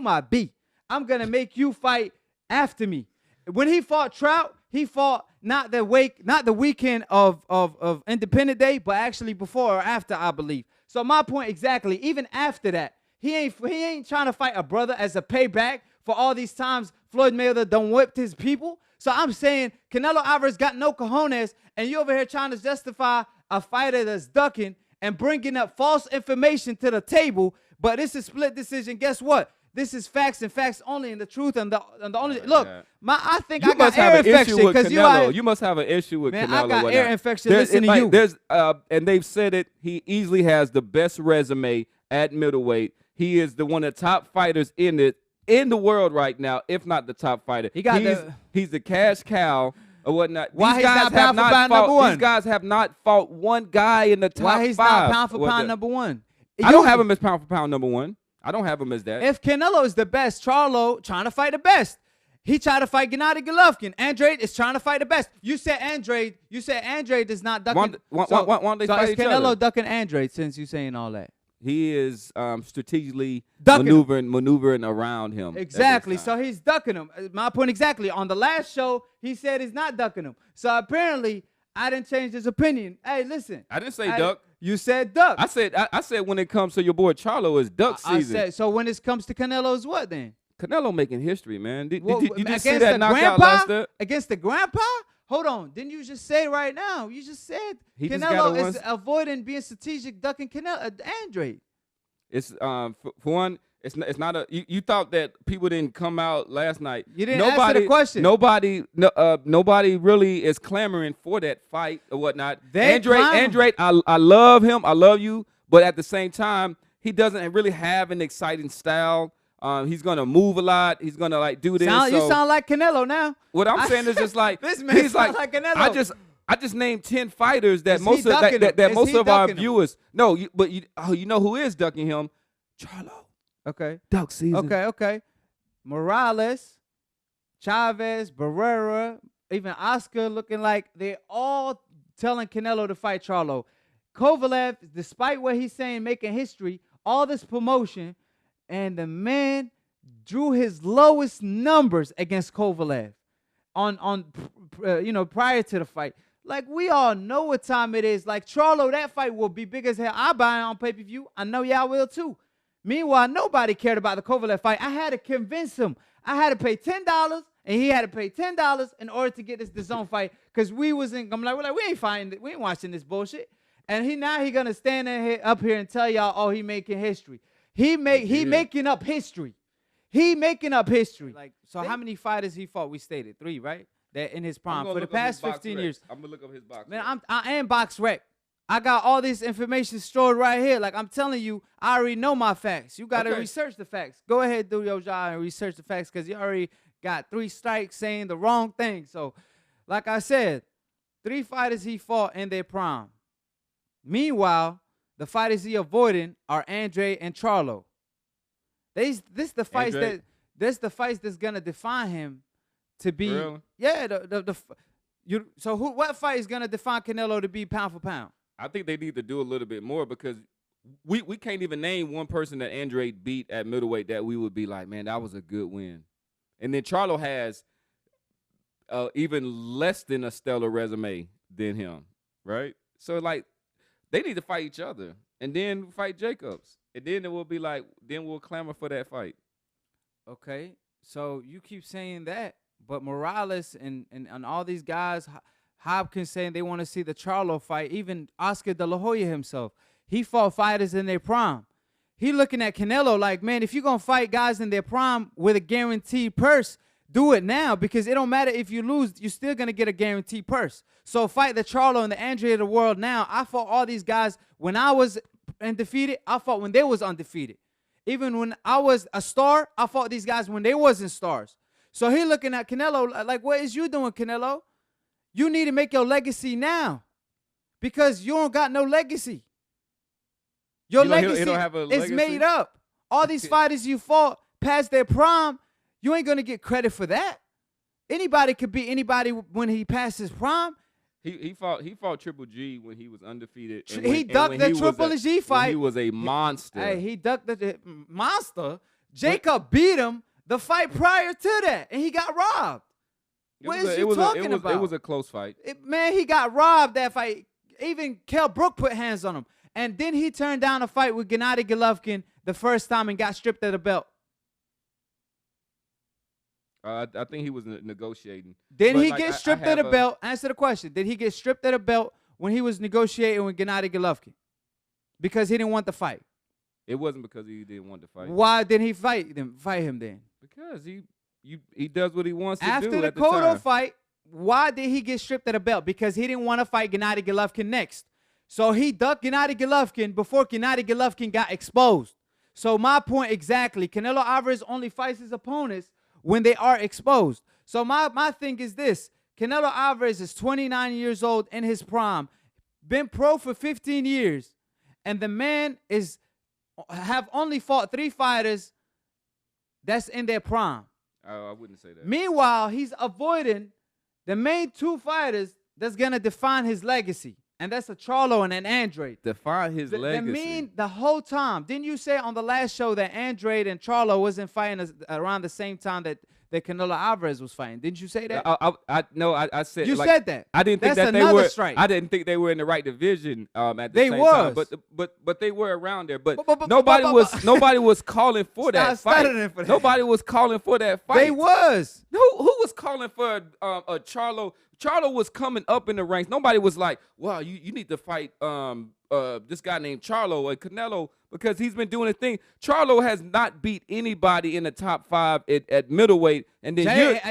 my B. I'm gonna make you fight after me. When he fought Trout, he fought not the weekend of Independence Day, but actually before or after, I believe. So my point exactly, even after that, he ain't trying to fight a brother as a payback for all these times Floyd Mayweather done whipped his people. So I'm saying Canelo Alvarez got no cojones, and you over here trying to justify a fighter that's ducking and bringing up false information to the table. But this is split decision. Guess what? This is facts and facts only, and the truth and the only look. I think I got air infection because you must have an issue with Canelo. Man, I got air infection. Listen to you. And they've said it. He easily has the best resume at middleweight. He is one of the top fighters in the world right now, if not the top fighter. He's the cash cow or whatnot. Why he's not pound for pound number one? These guys have not fought one guy in the top 5. Why he's not pound for pound number one? I don't have him as pound for pound number one. I don't have him as that. If Canelo is the best, Charlo trying to fight the best. He tried to fight Gennady Golovkin. Andrade is trying to fight the best. You said Andrade does not duck. Why don't they fight each other? So is Canelo ducking Andrade since you saying all that? He is strategically maneuvering around him. Exactly. So he's ducking him. My point exactly. On the last show, he said he's not ducking him. So apparently, I didn't change his opinion. Hey, listen. I didn't say duck. You said duck. I said when it comes to your boy Charlo, it's duck season. I said, so when it comes to Canelo's what then? Canelo making history, man. Did you just against see that knockout last night? Against the grandpa? Hold on. Didn't you just say right now? You just said Canelo is avoiding being strategic, ducking Andrade. It's for one. It's not a. You thought that people didn't come out last night. You didn't answer the question. Nobody really is clamoring for that fight or whatnot. Andrade, I love him. I love you, but at the same time, he doesn't really have an exciting style. He's gonna move a lot. He's gonna do this. You sound like Canelo now. What I'm saying is just like this man sounds like Canelo. I just named 10 fighters that most of our viewers. No, but you know who is ducking him? Charlo. Okay. Duck season. Okay. Morales, Chavez, Barrera, even Oscar looking like they're all telling Canelo to fight Charlo. Kovalev, despite what he's saying, making history, all this promotion, and the man drew his lowest numbers against Kovalev on prior to the fight. Like, we all know what time it is. Like, Charlo, that fight will be big as hell. I buy it on pay-per-view. I know y'all will too. Meanwhile, nobody cared about the Kovalev fight. I had to convince him. I had to pay $10, and he had to pay $10 in order to get this DAZN fight, because we ain't fighting, we ain't watching this bullshit. And he gonna stand up here and tell y'all, oh, he making history. He making up history. He making up history. Like, so how many fighters he fought? We stated 3, right? That in his prime for the past 15 years. I'm gonna look up his box. Man, I am box rec. I got all this information stored right here. Like, I'm telling you, I already know my facts. You got to research the facts. Go ahead, do your job and research the facts, because you already got 3 strikes saying the wrong thing. So, like I said, 3 fighters he fought in their prime. Meanwhile, the fighters he avoiding are Andrade and Charlo. This the fights that's gonna define him to be. Really? Yeah. What fight is gonna define Canelo to be pound for pound? I think they need to do a little bit more, because we can't even name one person that Andrade beat at middleweight that we would be like, man, that was a good win. And then Charlo has even less than a stellar resume than him, right? So, like, they need to fight each other and then fight Jacobs. And then it will be like, then we'll clamor for that fight. Okay, so you keep saying that, but Morales and all these guys, Hopkins saying they want to see the Charlo fight. Even Oscar De La Hoya himself, he fought fighters in their prime. He looking at Canelo like, man, if you're going to fight guys in their prime with a guaranteed purse, do it now, because it don't matter if you lose, you're still going to get a guaranteed purse. So fight the Charlo and the Andrade of the world now. I fought all these guys when I was undefeated. I fought when they was undefeated. Even when I was a star, I fought these guys when they wasn't stars. So he looking at Canelo like, what is you doing, Canelo? You need to make your legacy now, because you don't got no legacy. Your legacy is made up. All these fighters you fought past their prime, you ain't going to get credit for that. Anybody could beat anybody when he passed his prime. He fought Triple G when he was undefeated. He ducked the Triple G fight. He was a monster. Hey, he ducked the monster. Jacob beat him the fight prior to that, and he got robbed. What is you talking about? It was a close fight. Man, he got robbed that fight. Even Kell Brook put hands on him. And then he turned down a fight with Gennady Golovkin the first time and got stripped of the belt. I think he was negotiating. Did he get stripped of the belt? Answer the question. Did he get stripped of the belt when he was negotiating with Gennady Golovkin? Because he didn't want the fight. It wasn't because he didn't want to fight. Why didn't he fight him then? Because he does what he wants to do After the Cotto fight, why did he get stripped of the belt? Because he didn't want to fight Gennady Golovkin next. So he ducked Gennady Golovkin before Gennady Golovkin got exposed. So my point exactly, Canelo Alvarez only fights his opponents when they are exposed. So my thing is this. Canelo Alvarez is 29 years old in his prime, been pro for 15 years, and the man have only fought 3 fighters that's in their prime. I wouldn't say that. Meanwhile, he's avoiding the main 2 fighters that's going to define his legacy. And that's a Charlo and an Andrade. Define his legacy. The whole time. Didn't you say on the last show that Andrade and Charlo wasn't fighting around the same time that Canelo Alvarez was fighting? Didn't you say that? I said you said that. I didn't think that's that they were. Strike. I didn't think they were in the right division at the same time. But they were around there. But nobody was calling for that fight. Nobody was calling for that fight. They was. Who was calling for a Charlo? Charlo was coming up in the ranks. Nobody was like, well, you need to fight this guy named Charlo or Canelo because he's been doing a thing. Charlo has not beat anybody in the top 5 at middleweight. And then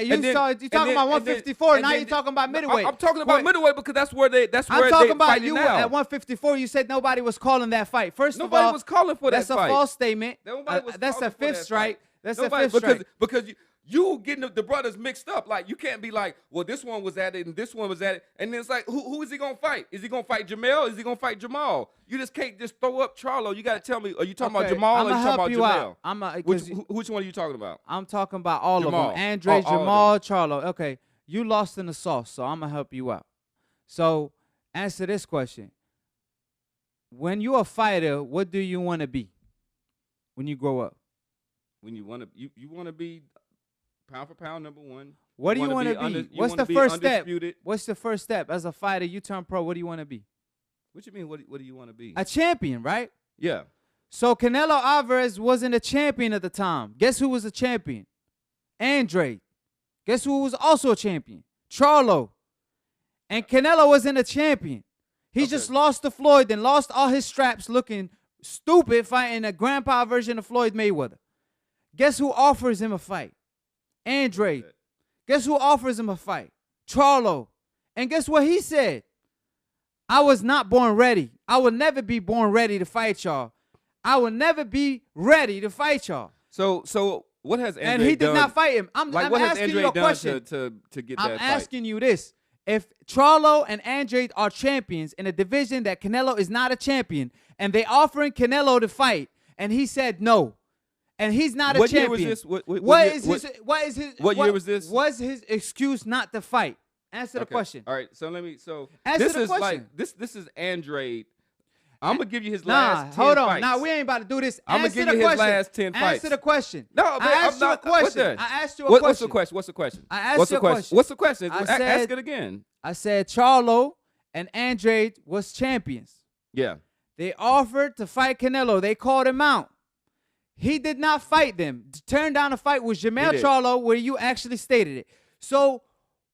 you're talking about 154. Now you're talking about middleweight. I'm talking about middleweight because that's where they I'm talking about you now. At 154. You said nobody was calling that fight. Nobody was calling for that fight. That's a false statement. That's a 5th strike. That's a 5th strike. Because you getting the brothers mixed up. Like, you can't be like, well, this one was at it and this one was at it. And then it's like, who is he going to fight? Is he going to fight Jamel? Is he going to fight Jamal? You just can't just throw up Charlo. You got to tell me, are you talking about Jamal or are you talking about Jamel? Which one are you talking about? I'm talking about all of them. Andre, Jamal, Charlo. Okay, you lost in the sauce, so I'm going to help you out. So answer this question. When you're a fighter, what do you want to be when you grow up? When you want to, you want to be pound for pound #1. What do you want to be? What's the first step? What's the first step? As a fighter, you turn pro. What do you want to be? What you mean? What do you want to be? A champion, right? Yeah. So Canelo Alvarez wasn't a champion at the time. Guess who was a champion? Andrade. Guess who was also a champion? Charlo. And Canelo wasn't a champion. He just lost to Floyd, then lost all his straps looking stupid fighting a grandpa version of Floyd Mayweather. Guess who offers him a fight? Andrade. Guess who offers him a fight? Charlo. And guess what he said? I was not born ready. I will never be born ready to fight y'all. I will never be ready to fight y'all. So what has Andrade done? And he did not fight him. I'm asking you a question. To get that fight? I'm asking you this. If Charlo and Andrade are champions in a division that Canelo is not a champion, and they offering Canelo to fight, and he said no, and he's not a champion. What year was this? What year was this? Was his excuse not to fight? Answer the question. All right, so answer the question. Like this is Andrade. I'm gonna give you his last 10 hold on. fights. Nah, we ain't about to do this. I'm gonna give you his last 10 fights. Answer the question. No, I asked you a question. I asked you a question. What's the question? What's the question? I asked you a question. What's the question? I said, ask it again. I said Charlo and Andrade was champions. Yeah. They offered to fight Canelo. They called him out. He did not fight them. Turned down a fight with Jamel Charlo where you actually stated it. So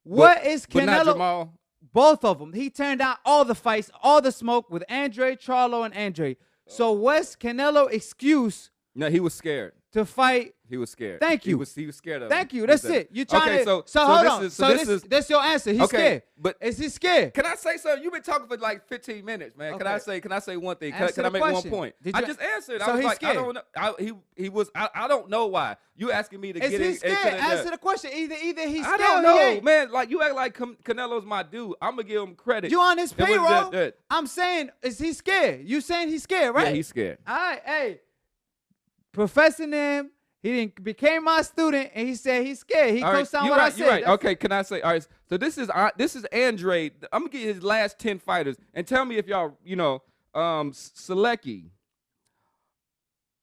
what is Canelo? But not Jamal. Both of them. He turned down all the fights, all the smoke with Andrade, Charlo, and Andrade. So what's Canelo's excuse? No, he was scared to fight. He was scared. Thank you. He was scared of. Thank you. That's it. You trying to? So hold on. That's your answer. He's scared. But is he scared? Can I say something? You've been talking for like 15 minutes, man. Okay. Can I say one thing? Answer Can I make question. 1 point? I just answered. So I was he's like, scared. I don't know. He was. I don't know why. You asking me to is get he in? Scared? Answer the question. Either he's scared. I don't know, or he ain't. man. Like you act like Canelo's my dude. I'm gonna give him credit. You on his payroll? I'm saying, is he scared? You saying he's scared, right? Yeah, he's scared. All right, hey. Professor Nam He didn't became my student, and he said he's scared. He co-signed what I said. You're right. Okay, can I say? All right. So this is Andre. I'm gonna get his last 10 fighters, and tell me if y'all, Selecki,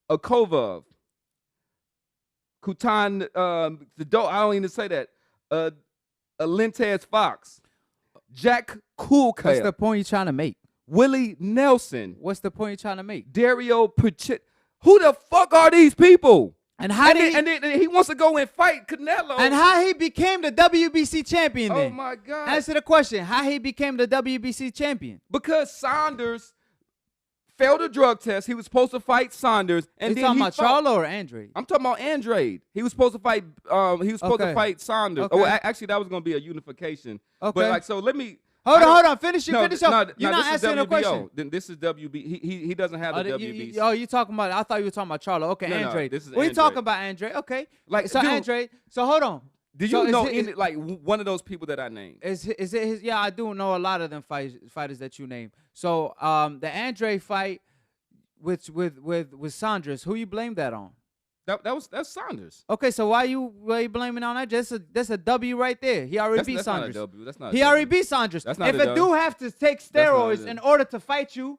Kovalev, Kutan, I don't even say that. Alintez Fox, Jack Kulka. What's the point you're trying to make? Willie Nelson. What's the point you're trying to make? Dario Puchet. Who the fuck are these people? And then he wants to go and fight Canelo. And how he became the WBC champion then? Oh, my God. Answer the question. How he became the WBC champion? Because Saunders failed a drug test. He was supposed to fight Saunders. And you talking about Charlo or Andrade? I'm talking about Andrade. He was supposed to fight to fight Saunders. Okay. Oh, actually, that was going to be a unification. Okay. But, so let me... Hold on. Finish no, up. You're not answering the question. Then this is WB. He doesn't have the WBC. You talking about? I thought you were talking about Charlo. Okay, No, Andrade. this is We Andrade. talking about Andrade. Okay. Andrade. So hold on. Do you know one of those people that I named? Is it his? Yeah, I do know a lot of them fighters that you named. So the Andrade fight with Saunders, who you blame that on? That's Saunders. Okay, so why you blaming on that? That's a W right there. He already beat Saunders. Not a W. That's not. He already beat Saunders. That's not if a dude have to take steroids in order to fight you,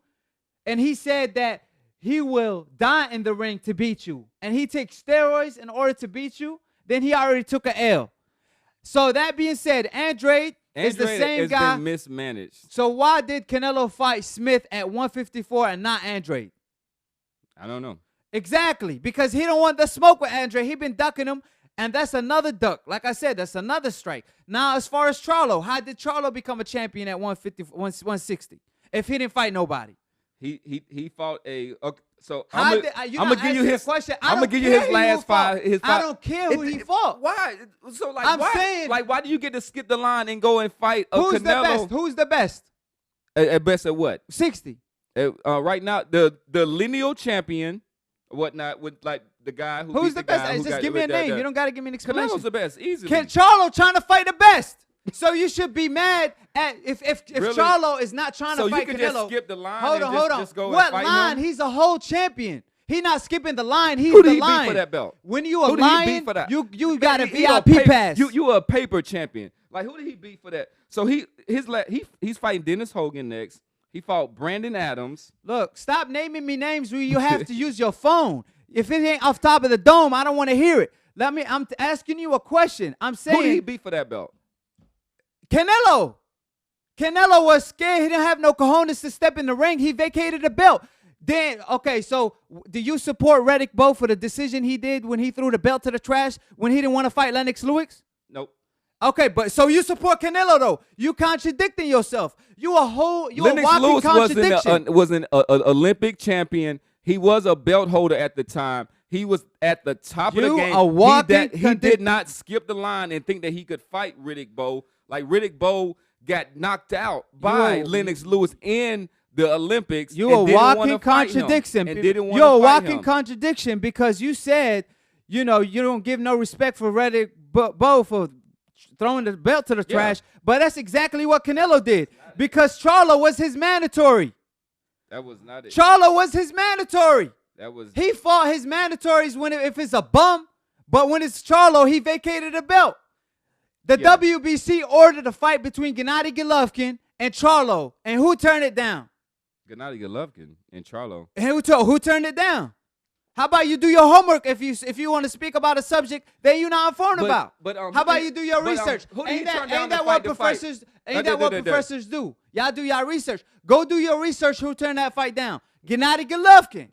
and he said that he will die in the ring to beat you, and he takes steroids in order to beat you, then he already took an L. So that being said, Andrade is the same guy. Been mismanaged. So why did Canelo fight Smith at 154 and not Andrade? I don't know. Exactly, because he don't want the smoke with Andre. He been ducking him, and that's another duck. Like I said, that's another strike. Now, as far as Charlo, how did Charlo become a champion at 160 if he didn't fight nobody? He fought a. So I'm gonna give you his question. I'm gonna give you his last five. I don't care who he fought. Why? So like, I'm saying, like, why do you get to skip the line and go and fight a who's Canelo? the best? Who's the best? At best at what? 60. Right now, the lineal champion. Whatnot with like the guy who's the best? Just give me a name. You don't got to give me an explanation. Canelo's the best, easily. Charlo trying to fight the best, so you should be mad at if really? Charlo is not trying to fight Canelo. So you can just skip the line. Hold on. Just go what and fight line? him? He's a whole champion. He's not skipping the line. He's Who the did he line. beat for that belt? When you a Who did he lion, beat for that? you got a VIP pass. You a paper champion. Like who did he beat for that? So he's fighting Dennis Hogan next. He fought Brandon Adams. Look, stop naming me names where you have to use your phone. If it ain't off top of the dome, I don't want to hear it. I'm asking you a question. I'm saying, who did he beat for that belt? Canelo. Canelo was scared. He didn't have no cojones to step in the ring. He vacated the belt. Then, okay, so do you support Riddick Bowe for the decision he did when he threw the belt to the trash when he didn't want to fight Lennox Lewis? Nope. Okay, but so you support Canelo though? You contradicting yourself. You walking Lewis contradiction. was an Olympic champion. He was a belt holder at the time. He was at the top of the game. He did not skip the line and think that he could fight Riddick Bowe. Like Riddick Bowe got knocked out by Lennox Lewis in the Olympics. You a walking contradiction. You're a walking contradiction because you said, you don't give no respect for Riddick Bowe for throwing the belt to the trash. But that's exactly what Canelo did because Charlo was his mandatory. That was not it. Charlo was his mandatory. He fought his mandatories if it's a bum, but when it's Charlo, he vacated the belt. The WBC ordered a fight between Gennady Golovkin and Charlo, and who turned it down? Gennady Golovkin and Charlo. And who turned it down? How about you do your homework if you want to speak about a subject that you're not informed about? How about you do your research? Ain't that what professors do? Y'all do y'all research. Go do your research. Who turned that fight down? Gennady Golovkin.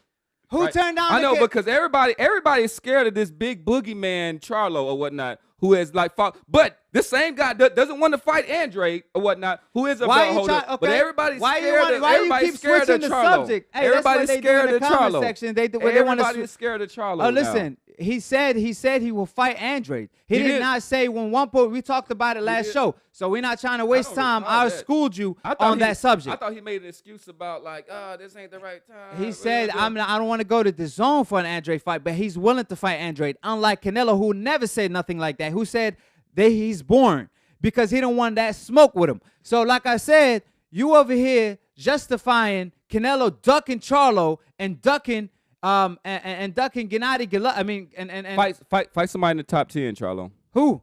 Who turned down? I know because everybody is scared of this big boogeyman Charlo or whatnot, who has like fought. But this same guy doesn't want to fight Andrade or whatnot, who is a belt holder. But everybody's scared. Why you keep switching the subject? Hey, everybody's scared of Charlo. Everybody's scared of Charlo. Oh, listen. He said he will fight Andrade. He did not say when one point. We talked about it last show, so we're not trying to waste time. I schooled you on that subject. I thought he made an excuse about like, this ain't the right time. He said, I don't want to go to the zone for an Andrade fight, but he's willing to fight Andrade. Unlike Canelo, who never said nothing like that, who said that he's born because he don't want that smoke with him. So, like I said, you over here justifying Canelo ducking Charlo and ducking and ducking Gennady Golovkin. I mean, and fight somebody in the top 10, Charlo. Who?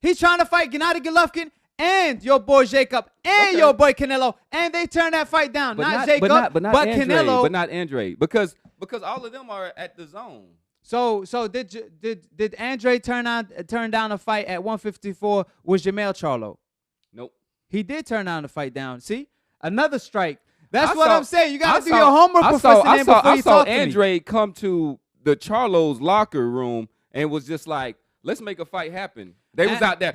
He's trying to fight Gennady Golovkin and your boy Jacob and your boy Canelo, and they turned that fight down. Not Jacob, but Andre, Canelo. But not Andre, because all of them are at the zone. So did Andre turn down a fight at 154 with Jermell Charlo? Nope. He did turn down the fight down. See, another strike. That's what I'm saying. You got to do your homework before you talk to me. I saw Andre come to the Charlo's locker room and was just like, "Let's make a fight happen." They was out there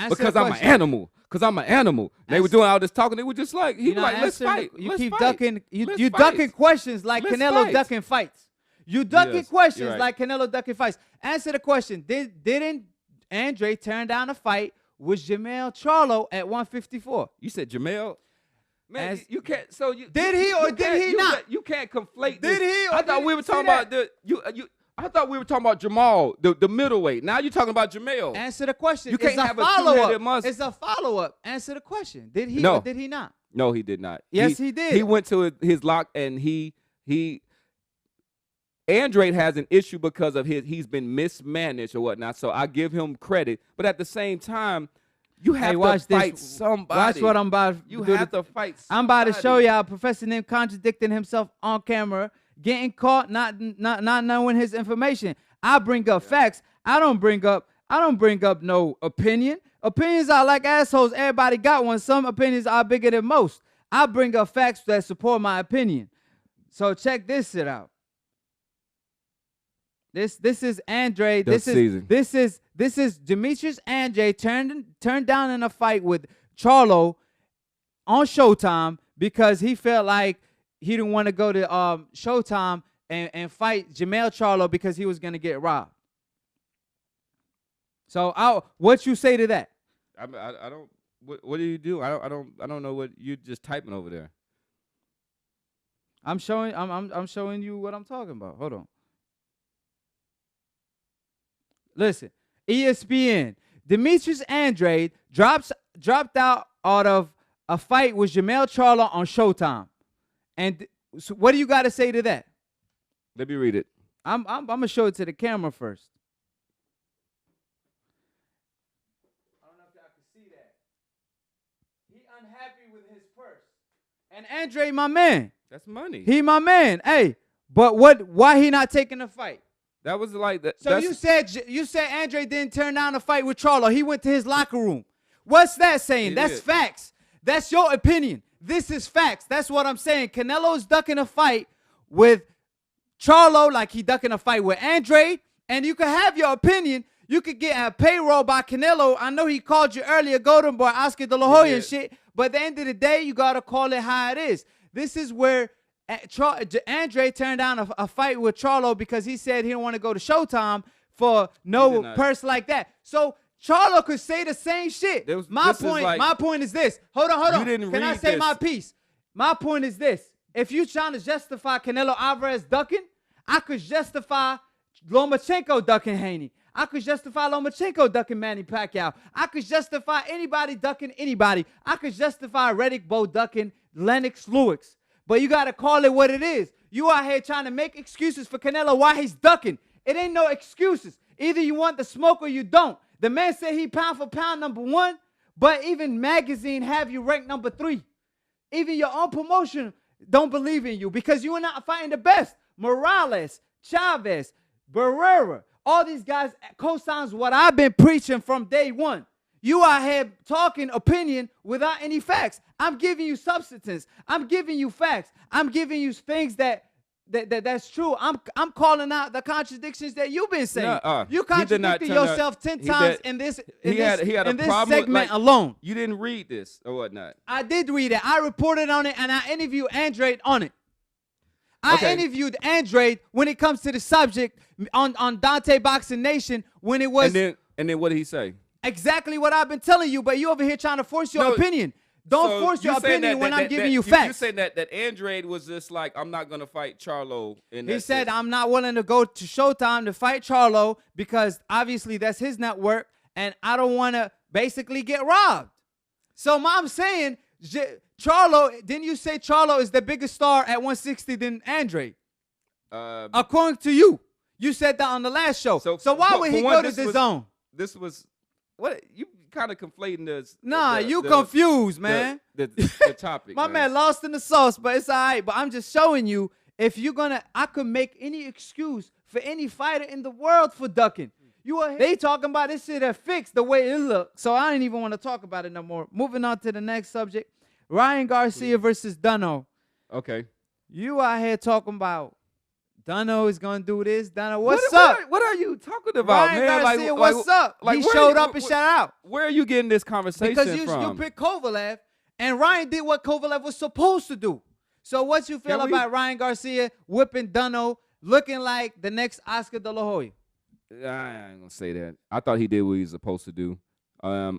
because I'm an animal. Because I'm an animal. They were doing all this talking. They were just like, let's fight. You keep ducking. You ducking questions like Canelo ducking fights. You ducking questions like Canelo ducking fights. Answer the question. Didn't Andre turn down a fight with Jermell Charlo at 154? You said Jermell? Man, you can't. So you did he or did he not? You can't conflate. Did he? I thought we were talking about I thought we were talking about Jamal, the middleweight. Now you're talking about Jermell. Answer the question. You can't have a two-headed monster. It's a follow-up. Answer the question. Did he or did he not? No, he did not. Yes, he did. He went to his lock and Andre has an issue because of he's been mismanaged or whatnot. So I give him credit, but at the same time, you have to fight somebody. Watch what I'm about. You have to fight somebody. I'm about to show y'all Professor Nim contradicting himself on camera, getting caught, not knowing his information. I bring up facts. I don't bring up no opinion. Opinions are like assholes. Everybody got one. Some opinions are bigger than most. I bring up facts that support my opinion. So check this shit out. This is Andre. This is Demetrius Andre turned down in a fight with Charlo on Showtime because he felt like he didn't want to go to Showtime and fight Jermell Charlo because he was gonna get robbed. So what you say to that? I don't. What do you do? I don't know what you're just typing over there. I'm showing you what I'm talking about. Hold on. Listen, ESPN. Demetrius Andre dropped out of a fight with Jermell Charlo on Showtime. And so what do you got to say to that? Let me read it. I'm gonna show it to the camera first. I don't know if y'all can see that. He unhappy with his purse. And Andre, my man. That's money. He my man. Hey, but why he not taking the fight? That was like that. So you said Andre didn't turn down the fight with Charlo. He went to his locker room. What's that saying? That's facts. That's your opinion. This is facts. That's what I'm saying. Canelo's ducking a fight with Charlo like he ducking a fight with Andre. And you can have your opinion. You could get a payroll by Canelo. I know he called you earlier, Golden Boy, Oscar De La Hoya and shit. But at the end of the day, you got to call it how it is. This is where Andre turned down a fight with Charlo because he said he didn't want to go to Showtime for no purse like that. So Charlo could say the same shit. My point is this. Hold on. Can I say my piece? My point is this. If you trying to justify Canelo Alvarez ducking, I could justify Lomachenko ducking Haney. I could justify Lomachenko ducking Manny Pacquiao. I could justify anybody ducking anybody. I could justify Riddick Bowe ducking Lennox Lewis. But you got to call it what it is. You out here trying to make excuses for Canelo why he's ducking. It ain't no excuses. Either you want the smoke or you don't. The man said he pound for pound #1, but even magazine have you ranked #3. Even your own promotion don't believe in you because you are not fighting the best. Morales, Chavez, Barrera, all these guys co-signs what I've been preaching from day one. You out here talking opinion without any facts. I'm giving you substance. I'm giving you facts. I'm giving you things that's true. I'm calling out the contradictions that you've been saying. You contradicted yourself 10 times in this segment alone. You didn't read this or whatnot. I did read it. I reported on it and I interviewed Andre on it. I interviewed Andre when it comes to the subject on Dante Boxing Nation when it was. And then what did he say? Exactly what I've been telling you, but you over here trying to force your opinion. Don't force your opinion when I'm giving you facts. You saying that Andre was just like, I'm not going to fight Charlo. He said, I'm not willing to go to Showtime to fight Charlo because obviously that's his network, and I don't want to basically get robbed. So I'm saying, Charlo, didn't you say Charlo is the biggest star at 160 than Andre? According to you. You said that on the last show. So why would he go to the zone? This was what you kind of conflating this. Nah, you confused, man. The topic. My man lost in the sauce, but it's all right. But I'm just showing you, if you're gonna, I could make any excuse for any fighter in the world for ducking. They talking about this shit at fixed the way it look. So I didn't even want to talk about it no more. Moving on to the next subject. Ryan Garcia versus Duno. Okay. You out here talking about Duno is gonna do this. Duno, what's up? What are you talking about, Ryan man? Garcia, what's up? He showed up and shut out. Where are you getting this conversation from? Because you picked Kovalev, and Ryan did what Kovalev was supposed to do. So what you feel about Ryan Garcia whipping Duno, looking like the next Oscar De La Hoya? I ain't gonna say that. I thought he did what he was supposed to do.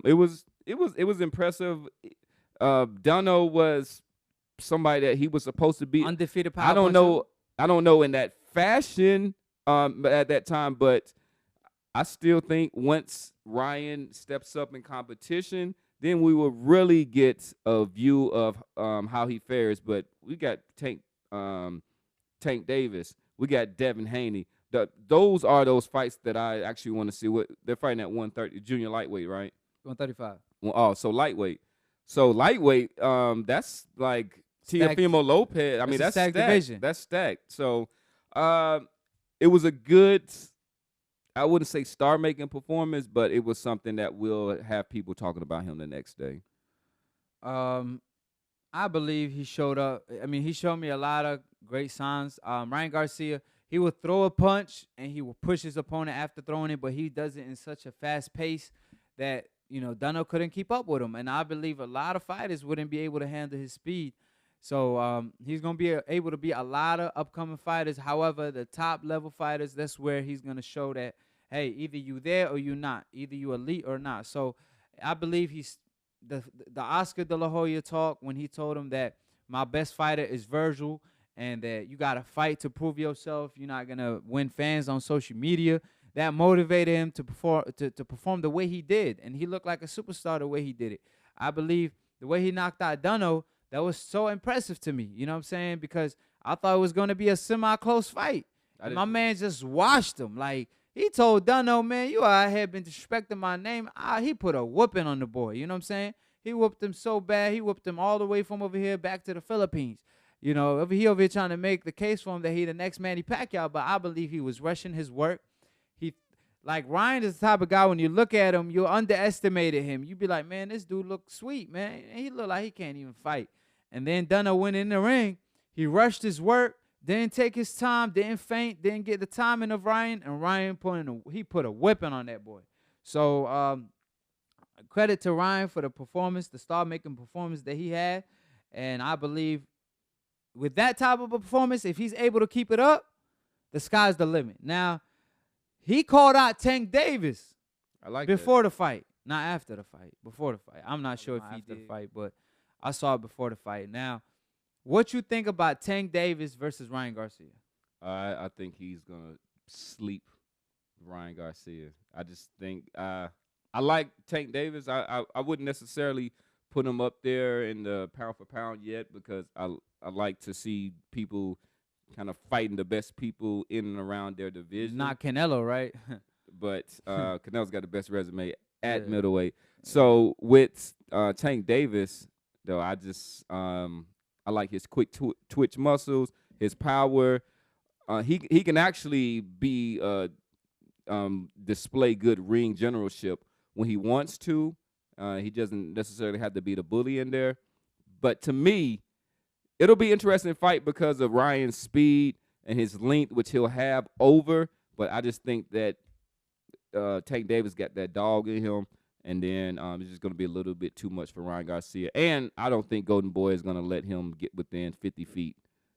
It was impressive. Duno was somebody that he was supposed to be Undefeated power. I don't know in that fashion at that time, but I still think once Ryan steps up in competition, then we will really get a view of how he fares. But we got Tank Davis, we got Devin Haney. Those are those fights that I actually want to see. What they're fighting at 130, junior lightweight, right? 135. Oh, so lightweight. So lightweight, that's like Teofimo Lopez. I mean, that's stacked division. That's stacked. So it was a good, I wouldn't say star-making performance, but it was something that will have people talking about him the next day. I believe he showed up. I mean, he showed me a lot of great signs. Ryan Garcia, he would throw a punch and he would push his opponent after throwing it, but he does it in such a fast pace that, Duno couldn't keep up with him. And I believe a lot of fighters wouldn't be able to handle his speed. So he's going to be able to beat a lot of upcoming fighters. However, the top-level fighters, that's where he's going to show that, hey, either you there or you not. Either you elite or not. So I believe he's the Oscar De La Hoya talk when he told him that my best fighter is Virgil and that you got to fight to prove yourself. You're not going to win fans on social media. That motivated him to perform the way he did. And he looked like a superstar the way he did it. I believe the way he knocked out Duno, that was so impressive to me. You know what I'm saying? Because I thought it was going to be a semi-close fight. My man just washed him. Like, he told Duno, man, you out here been disrespecting my name. He put a whooping on the boy. You know what I'm saying? He whooped him so bad. He whooped him all the way from over here back to the Philippines. He over here trying to make the case for him that he the next Manny Pacquiao, but I believe he was rushing his work. Like, Ryan is the type of guy, when you look at him, you underestimated him. You be like, man, this dude looks sweet, man. And he look like he can't even fight. And then Duno went in the ring. He rushed his work, didn't take his time, didn't faint, didn't get the timing of Ryan, and Ryan put a whipping on that boy. So credit to Ryan for the performance, the star-making performance that he had. And I believe with that type of a performance, if he's able to keep it up, the sky's the limit. Now, he called out Tank Davis before the fight, not after the fight, before the fight. I'm not sure if he did the fight, but I saw it before the fight. Now, what you think about Tank Davis versus Ryan Garcia? I think he's going to sleep Ryan Garcia. I just think I like Tank Davis. I wouldn't necessarily put him up there in the pound for pound yet because I like to see people kind of fighting the best people in and around their division. Not Canelo, right? But Canelo's got the best resume at middleweight. So with Tank Davis, though, I just I like his quick twitch muscles, his power. He can actually be display good ring generalship when he wants to. He doesn't necessarily have to be the bully in there. But to me, it'll be an interesting fight because of Ryan's speed and his length, which he'll have over. But I just think that Tank Davis got that dog in him. And then it's just going to be a little bit too much for Ryan Garcia. And I don't think Golden Boy is going to let him get within 50 feet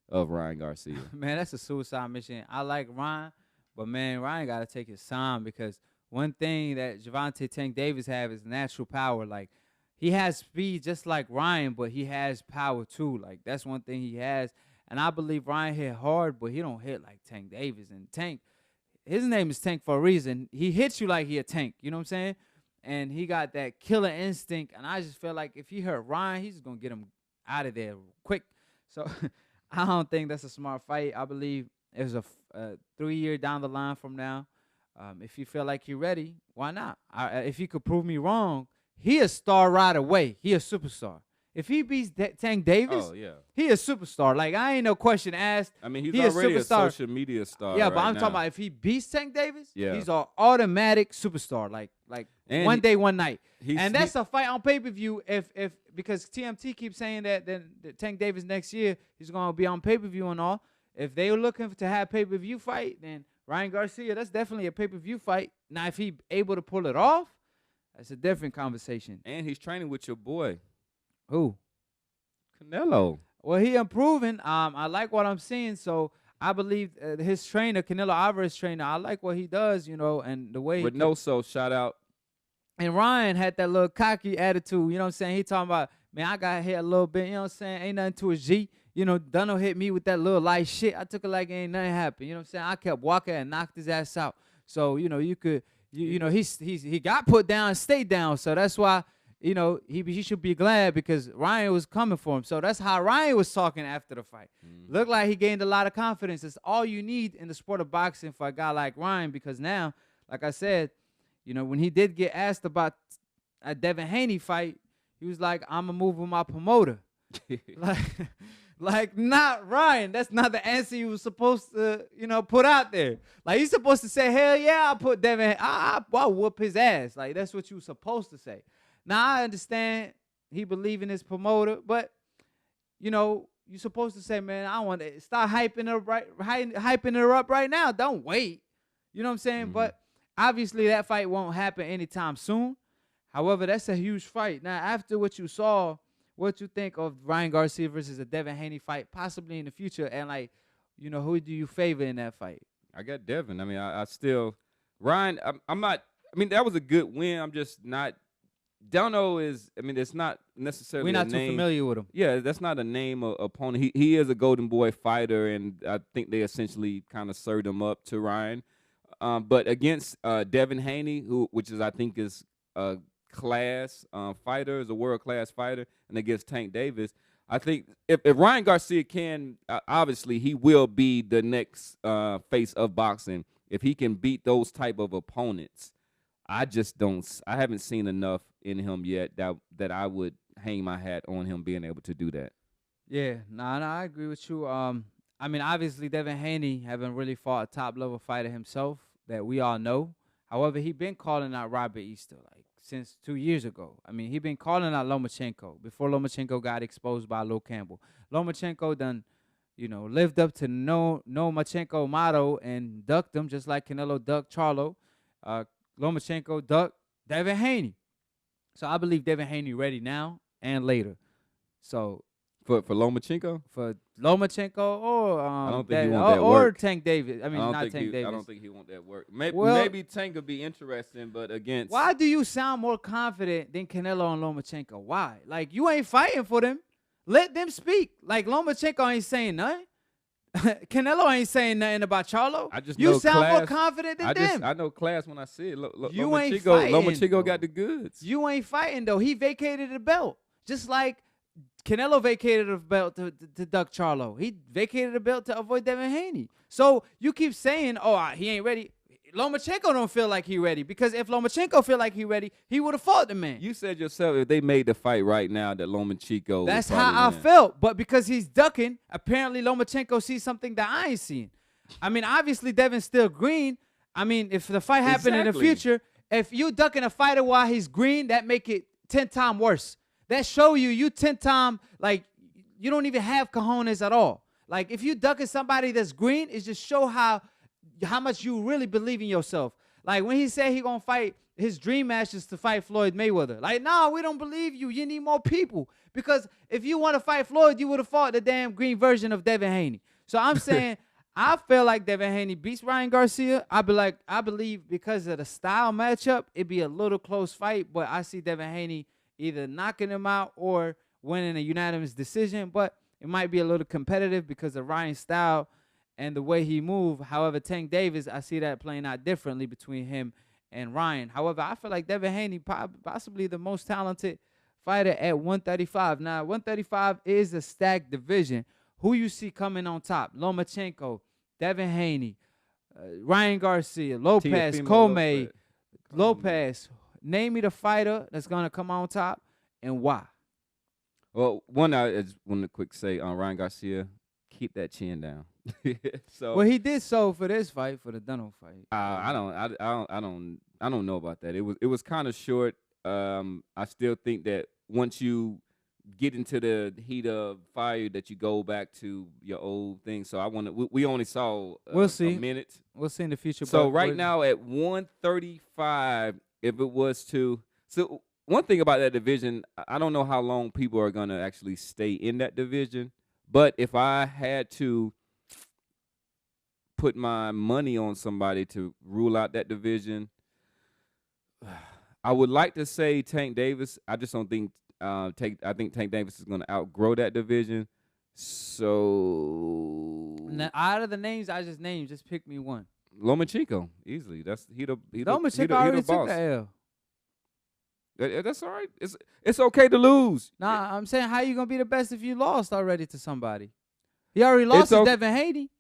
of Ryan Garcia. Man, that's a suicide mission. I like Ryan, but, man, Ryan got to take his time because one thing that Gervonta Tank Davis have is natural power. Like, he has speed just like Ryan, but he has power too. Like, that's one thing he has. And I believe Ryan hit hard, but he don't hit like Tank Davis. And Tank, his name is Tank for a reason. He hits you like he a tank. You know what I'm saying? And he got that killer instinct. And I just feel like if he hurt Ryan, he's going to get him out of there quick. So I don't think that's a smart fight. I believe It's a 3-year down the line from now. If you feel like you're ready, why not? If you could prove me wrong, he a star right away. He a superstar. If he beats Tank Davis, he a superstar. Like, I ain't no question asked. I mean, he's he already a social media star. Yeah, but right I'm now. talking about if he beats Tank Davis, Yeah. he's an automatic superstar. Like And one day, one night. And that's he- a fight on pay-per-view if because TMT keeps saying that then Tank Davis next year he's gonna be on pay-per-view and all. If they were looking to have pay-per-view fight, then Ryan Garcia, that's definitely a pay-per-view fight. Now, if he able to pull it off, that's a different conversation. And he's training with your boy Who? Canelo. Well, he improving. I like what I'm seeing. So I believe his trainer, Canelo Alvarez trainer, I like what he does, and the way With no so shout out. And Ryan had that little cocky attitude, you know what I'm saying? He talking about, man, I got hit a little bit, you know what I'm saying? Ain't nothing to a G. Duno hit me with that little light shit. I took it like ain't nothing happened. You know what I'm saying? I kept walking and knocked his ass out. So, you could, he got put down and stayed down. So that's why, he should be glad because Ryan was coming for him. So that's how Ryan was talking after the fight. Looked like he gained a lot of confidence. It's all you need in the sport of boxing for a guy like Ryan because now, like I said, when he did get asked about a Devin Haney fight, he was like, I'm going to move with my promoter. Like, not Ryan. That's not the answer you were supposed to, put out there. Like, he's supposed to say, hell yeah, I'll put Devin, I'll whoop his ass. Like, that's what you were supposed to say. Now, I understand he believe in his promoter, but, you're supposed to say, man, I want to start hyping her up right now. Don't wait. You know what I'm saying? Mm-hmm. But obviously that fight won't happen anytime soon. However, that's a huge fight. Now, after what you saw, what you think of Ryan Garcia versus a Devin Haney fight possibly in the future? And, who do you favor in that fight? I got Devin. I mean, I still – Ryan, I'm not – I mean, that was a good win. I'm just not – Duno is – I mean, it's not necessarily We're not too familiar with him. Yeah, that's not a name opponent. He is a Golden Boy fighter, and I think they essentially kind of served him up to Ryan. But against Devin Haney, which is I think is a class fighter, is a world-class fighter, and against Tank Davis, I think if Ryan Garcia can, obviously he will be the next face of boxing. If he can beat those type of opponents, I haven't seen enough in him yet that I would hang my hat on him being able to do that. Yeah, no, I agree with you. I mean, obviously Devin Haney haven't really fought a top-level fighter himself that we all know. However, he been calling out Robert Easter, since 2 years ago. I mean, he been calling out Lomachenko before Lomachenko got exposed by Lou Campbell. Lomachenko done, lived up to no Machenko motto and ducked him just like Canelo ducked Charlo. Lomachenko ducked Devin Haney. So I believe Devin Haney ready now and later. So For Lomachenko? for Lomachenko or I don't think he want that or work. Tank Davis. I mean, not Tank Davis. I don't think he want that work. Maybe, Well- maybe Tank would be interesting, but against Why do you sound more confident than Canelo and Lomachenko? Why? Like, you ain't fighting for them. Let them speak. Like, Lomachenko ain't saying nothing. Canelo ain't saying nothing about Charlo. I just You know sound more class. confident than them. I know class when I see it. You ain't Lomachenko, fighting, Lomachenko though. got the goods. You ain't fighting, though. He vacated the belt. Just like Canelo vacated the belt to duck Charlo. He vacated the belt to avoid Devin Haney. So you keep saying, he ain't ready. Lomachenko don't feel like he ready. Because if Lomachenko feel like he ready, he would have fought the man. You said yourself if they made the fight right now that Lomachenko That's would how I probably win. felt. But because he's ducking, apparently Lomachenko sees something that I ain't seeing. I mean, obviously Devin's still green. I mean, if the fight happened in the Exactly. future, if you ducking a fighter while he's green, that make it 10 times worse. That show you 10 times, like, you don't even have cojones at all. Like, if you ducking somebody that's green, it just show how much you really believe in yourself. Like, when he said he gonna fight, his dream match is to fight Floyd Mayweather. Like, no, we don't believe you. You need more people. Because if you want to fight Floyd, you would have fought the damn green version of Devin Haney. So I'm saying, I feel like Devin Haney beats Ryan Garcia. I believe because of the style matchup, it'd be a little close fight, but I see Devin Haney either knocking him out or winning a unanimous decision. But it might be a little competitive because of Ryan's style and the way he moved. However, Tank Davis, I see that playing out differently between him and Ryan. However, I feel like Devin Haney possibly the most talented fighter at 135. Now, 135 is a stacked division. Who you see coming on top? Lomachenko, Devin Haney, Ryan Garcia, Lopez, Comey, Lopez. Name me the fighter that's going to come on top and why. Well, one I just want to quick say on Ryan Garcia, keep that chin down. So well, he did so for this fight, for the Duno fight. I don't know about that. It was kind of short. I still think that once you get into the heat of fire, that you go back to your old thing. So we only saw we'll see. a minute. We'll see in the future. So right now at 135, if it was to one thing about that division, I don't know how long people are gonna actually stay in that division. But if I had to put my money on somebody to rule out that division, I would like to say Tank Davis. I just don't think I think Tank Davis is going to outgrow that division. So now, out of the names I just named, just pick me one. Lomachenko, easily. He the already boss. Took the L. That's all right. It's okay to lose. Nah, I'm saying, how you gonna be the best if you lost already to somebody? He already lost to Devin Haney.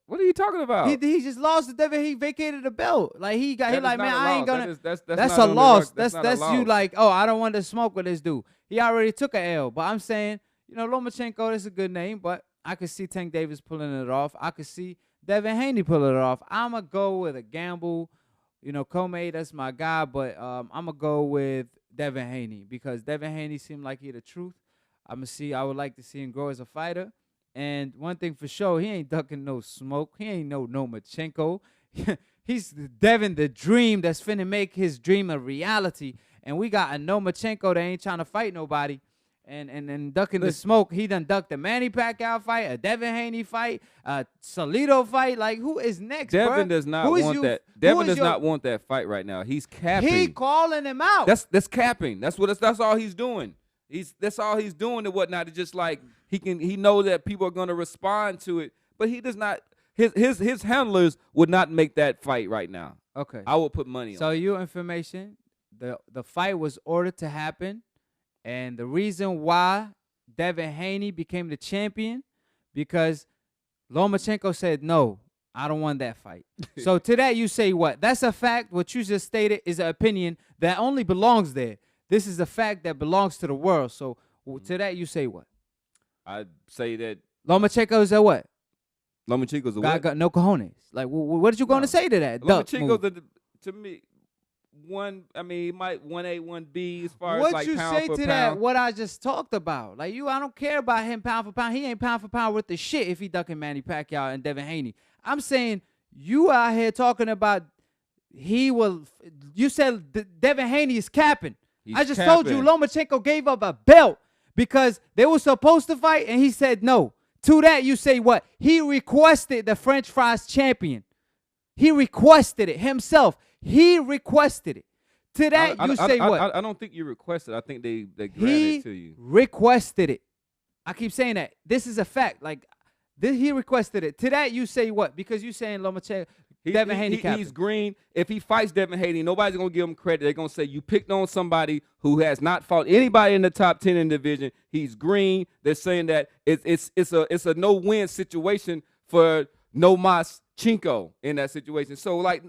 What are you talking about? He just lost to Devin. He vacated the belt. Like he like, man, I ain't gonna. That's a loss. That's you like, oh, I don't want to smoke with this dude. He already took an L. But I'm saying, Lomachenko, that's a good name, but I could see Tank Davis pulling it off. I could see Devin Haney pulling it off. I'ma go with a gamble. Comey, that's my guy, but I'm going to go with Devin Haney because Devin Haney seemed like he the truth. I would like to see him grow as a fighter. And one thing for sure, he ain't ducking no smoke. He ain't no Lomachenko. He's Devin the Dream that's finna make his dream a reality. And we got a Lomachenko that ain't trying to fight nobody. And ducking the smoke. He done ducked a Manny Pacquiao fight, a Devin Haney fight, a Salido fight. Like, who is next, Devin does not want that. Devin does not want that fight right now. He's capping. He calling him out. That's capping. That's all he's doing. That's all he's doing and whatnot. It's just like he knows that people are gonna respond to it, but he does not. His handlers would not make that fight right now. Okay, I will put money on. So your information, the fight was ordered to happen. And the reason why Devin Haney became the champion, because Lomachenko said, no, I don't want that fight. So to that you say what? That's a fact. What you just stated is an opinion that only belongs there. This is a fact that belongs to the world. So to that you say what? I'd say that Lomachenko is a what? Lomachenko's a what? Got no cojones. Like, what are you going to say to that? Lomachenko's to me. He might 1A, 1B as far as like pound for pound. What you say to that, what I just talked about? Like, I don't care about him pound for pound. He ain't pound for pound worth the shit if he ducking Manny Pacquiao and Devin Haney. I'm saying you out here talking about you said Devin Haney is capping. I just told you Lomachenko gave up a belt because they were supposed to fight and he said no. To that you say what? He requested the French fries champion. He requested it himself. He requested it. To that, you say what? I don't think you requested. I think they granted it to you. He requested it. I keep saying that. This is a fact. Like, he requested it. To that, you say what? Because you saying Lomachenko, Devin Haney captain. He's green. If he fights Devin Haney, nobody's going to give him credit. They're going to say you picked on somebody who has not fought anybody in the top 10 in the division. He's green. They're saying that it's a no-win situation for Lomachenko in that situation. So, like,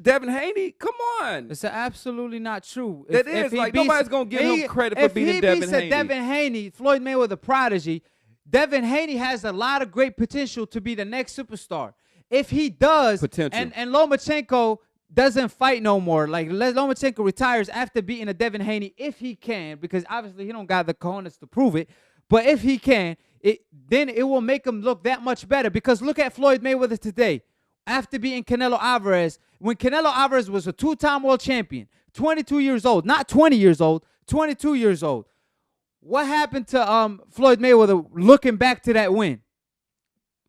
Devin Haney, come on. It's absolutely not true. Nobody's going to give him credit for beating Devin Haney. If he beats Devin Haney, Floyd Mayweather prodigy, Devin Haney has a lot of great potential to be the next superstar. If he does, and Lomachenko doesn't fight no more, like Lomachenko retires after beating a Devin Haney, if he can, because obviously he don't got the cojones to prove it, but if he can, then it will make him look that much better. Because look at Floyd Mayweather today. After beating Canelo Alvarez, when Canelo Alvarez was a two-time world champion, 22 years old, not 20 years old, 22 years old. What happened to Floyd Mayweather looking back to that win?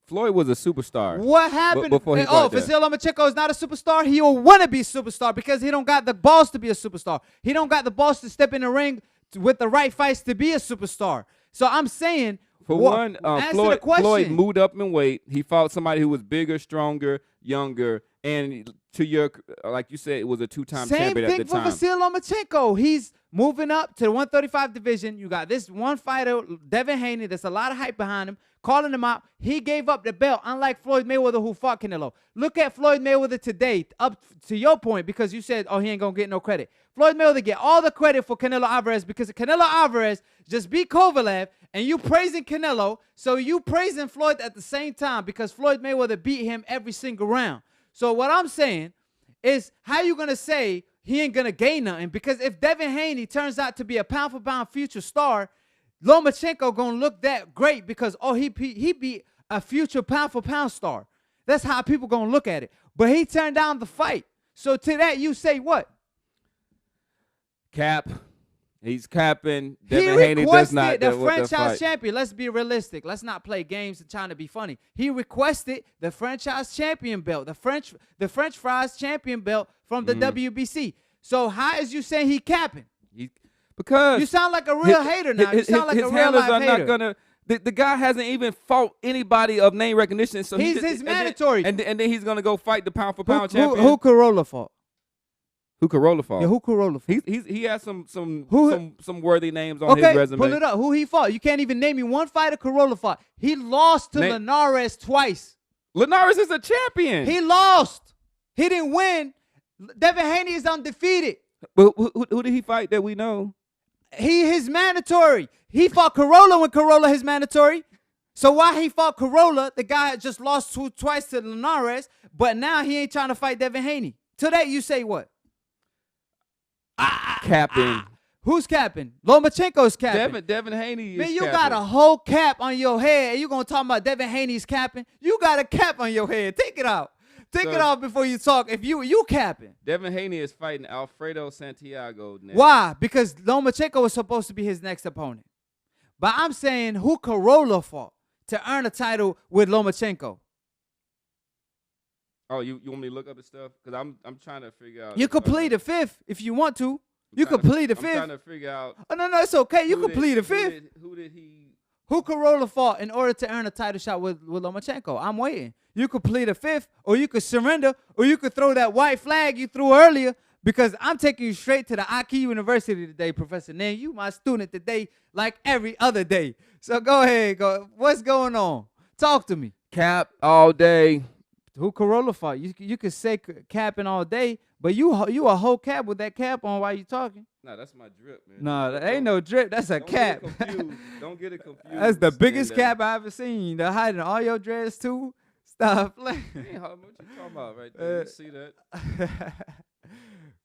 Floyd was a superstar. What happened? Before he Vasil Lomachenko is not a superstar. He will want to be a superstar because he don't got the balls to be a superstar. He don't got the balls to step in the ring with the right fights to be a superstar. So I'm saying, Floyd moved up in weight. He fought somebody who was bigger, stronger, younger, and to your, like you said, it was a 2-time Same champion at the thing for time. Vasyl Lomachenko. He's moving up to the 135 division. You got this one fighter, Devin Haney. There's a lot of hype behind him, calling him out. He gave up the belt, unlike Floyd Mayweather, who fought Canelo. Look at Floyd Mayweather today, up to your point, because you said, oh, he ain't going to get no credit. Floyd Mayweather get all the credit for Canelo Alvarez because Canelo Alvarez just beat Kovalev, and you praising Canelo, so you praising Floyd at the same time because Floyd Mayweather beat him every single round. So what I'm saying is, how you going to say he ain't going to gain nothing? Because if Devin Haney turns out to be a pound-for-pound future star, Lomachenko going to look that great because, oh, he beat a future pound-for-pound star. That's how people going to look at it. But he turned down the fight. So to that, you say what? Cap. He's capping. He Devin Haney does not requested the franchise champion. Let's be realistic. Let's not play games and trying to be funny. He requested the franchise champion belt, the French fries champion belt from the WBC. So how is you saying he capping? Because you sound like a real hater now. You sound like a real life hater. Not gonna. The guy hasn't even fought anybody of name recognition. So he's his mandatory. And then he's gonna go fight the pound for pound champion. Who Corolla fought? Who Corolla fought? Yeah, who Corolla fought? He has some worthy names on his resume. Pull it up. Who he fought? You can't even name me one fighter Corolla fought. He lost to Linares twice. Linares is a champion. He lost. He didn't win. Devin Haney is undefeated. But who did he fight that we know? His mandatory. He fought Corolla when Corolla his mandatory. So why he fought Corolla, the guy just lost twice to Linares, but now he ain't trying to fight Devin Haney. To that you say what? Capping. Who's capping? Lomachenko's capping. Devin Haney is Man, you capping. got a whole cap on your head, and you going to talk about Devin Haney's capping? You got a cap on your head. Take it out. Take it off before you talk. If you capping. Devin Haney is fighting Alfredo Santiago next. Why? Because Lomachenko was supposed to be his next opponent. But I'm saying who Corolla fought to earn a title with Lomachenko. Oh, you want me to look up his stuff? Because I'm trying to figure out. You could plead the fifth if you want to. You could plead the fifth. I'm trying to figure out. Oh, no, it's okay. You could plead the fifth. Who Corolla fought in order to earn a title shot with Lomachenko? I'm waiting. You could plead a fifth, or you could surrender, or you could throw that white flag you threw earlier, because I'm taking you straight to the IQ University today, Professor Nan. You my student today like every other day. So go ahead. What's going on? Talk to me. Cap all day. Who Corolla fought? You could say capping all day, but you a whole cap with that cap on while you talking. No, that's my drip, man. No, that ain't no drip. That's a cap. Don't get it confused. That's the biggest cap I ever seen. They're hiding all your dreads too. Stop playing. What you talking about right there? You see that?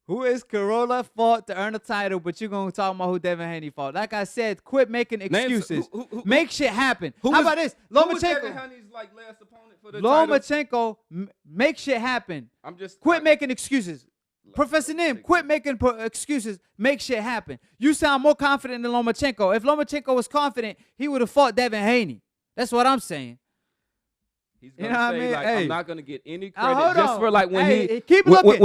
Who is Corolla fought to earn a title, but you're going to talk about who Devin Haney fought. Like I said, quit making excuses. Make shit happen. How about this? Lomachenko. Who is Devin Haney's last opponent for the title? Lomachenko, make shit happen. Quit making excuses. Professor Nim, quit making excuses. Make shit happen. You sound more confident than Lomachenko. If Lomachenko was confident, he would have fought Devin Haney. That's what I'm saying. He's gonna say, like, I'm not gonna get any credit hold just on. for like when he keep looking.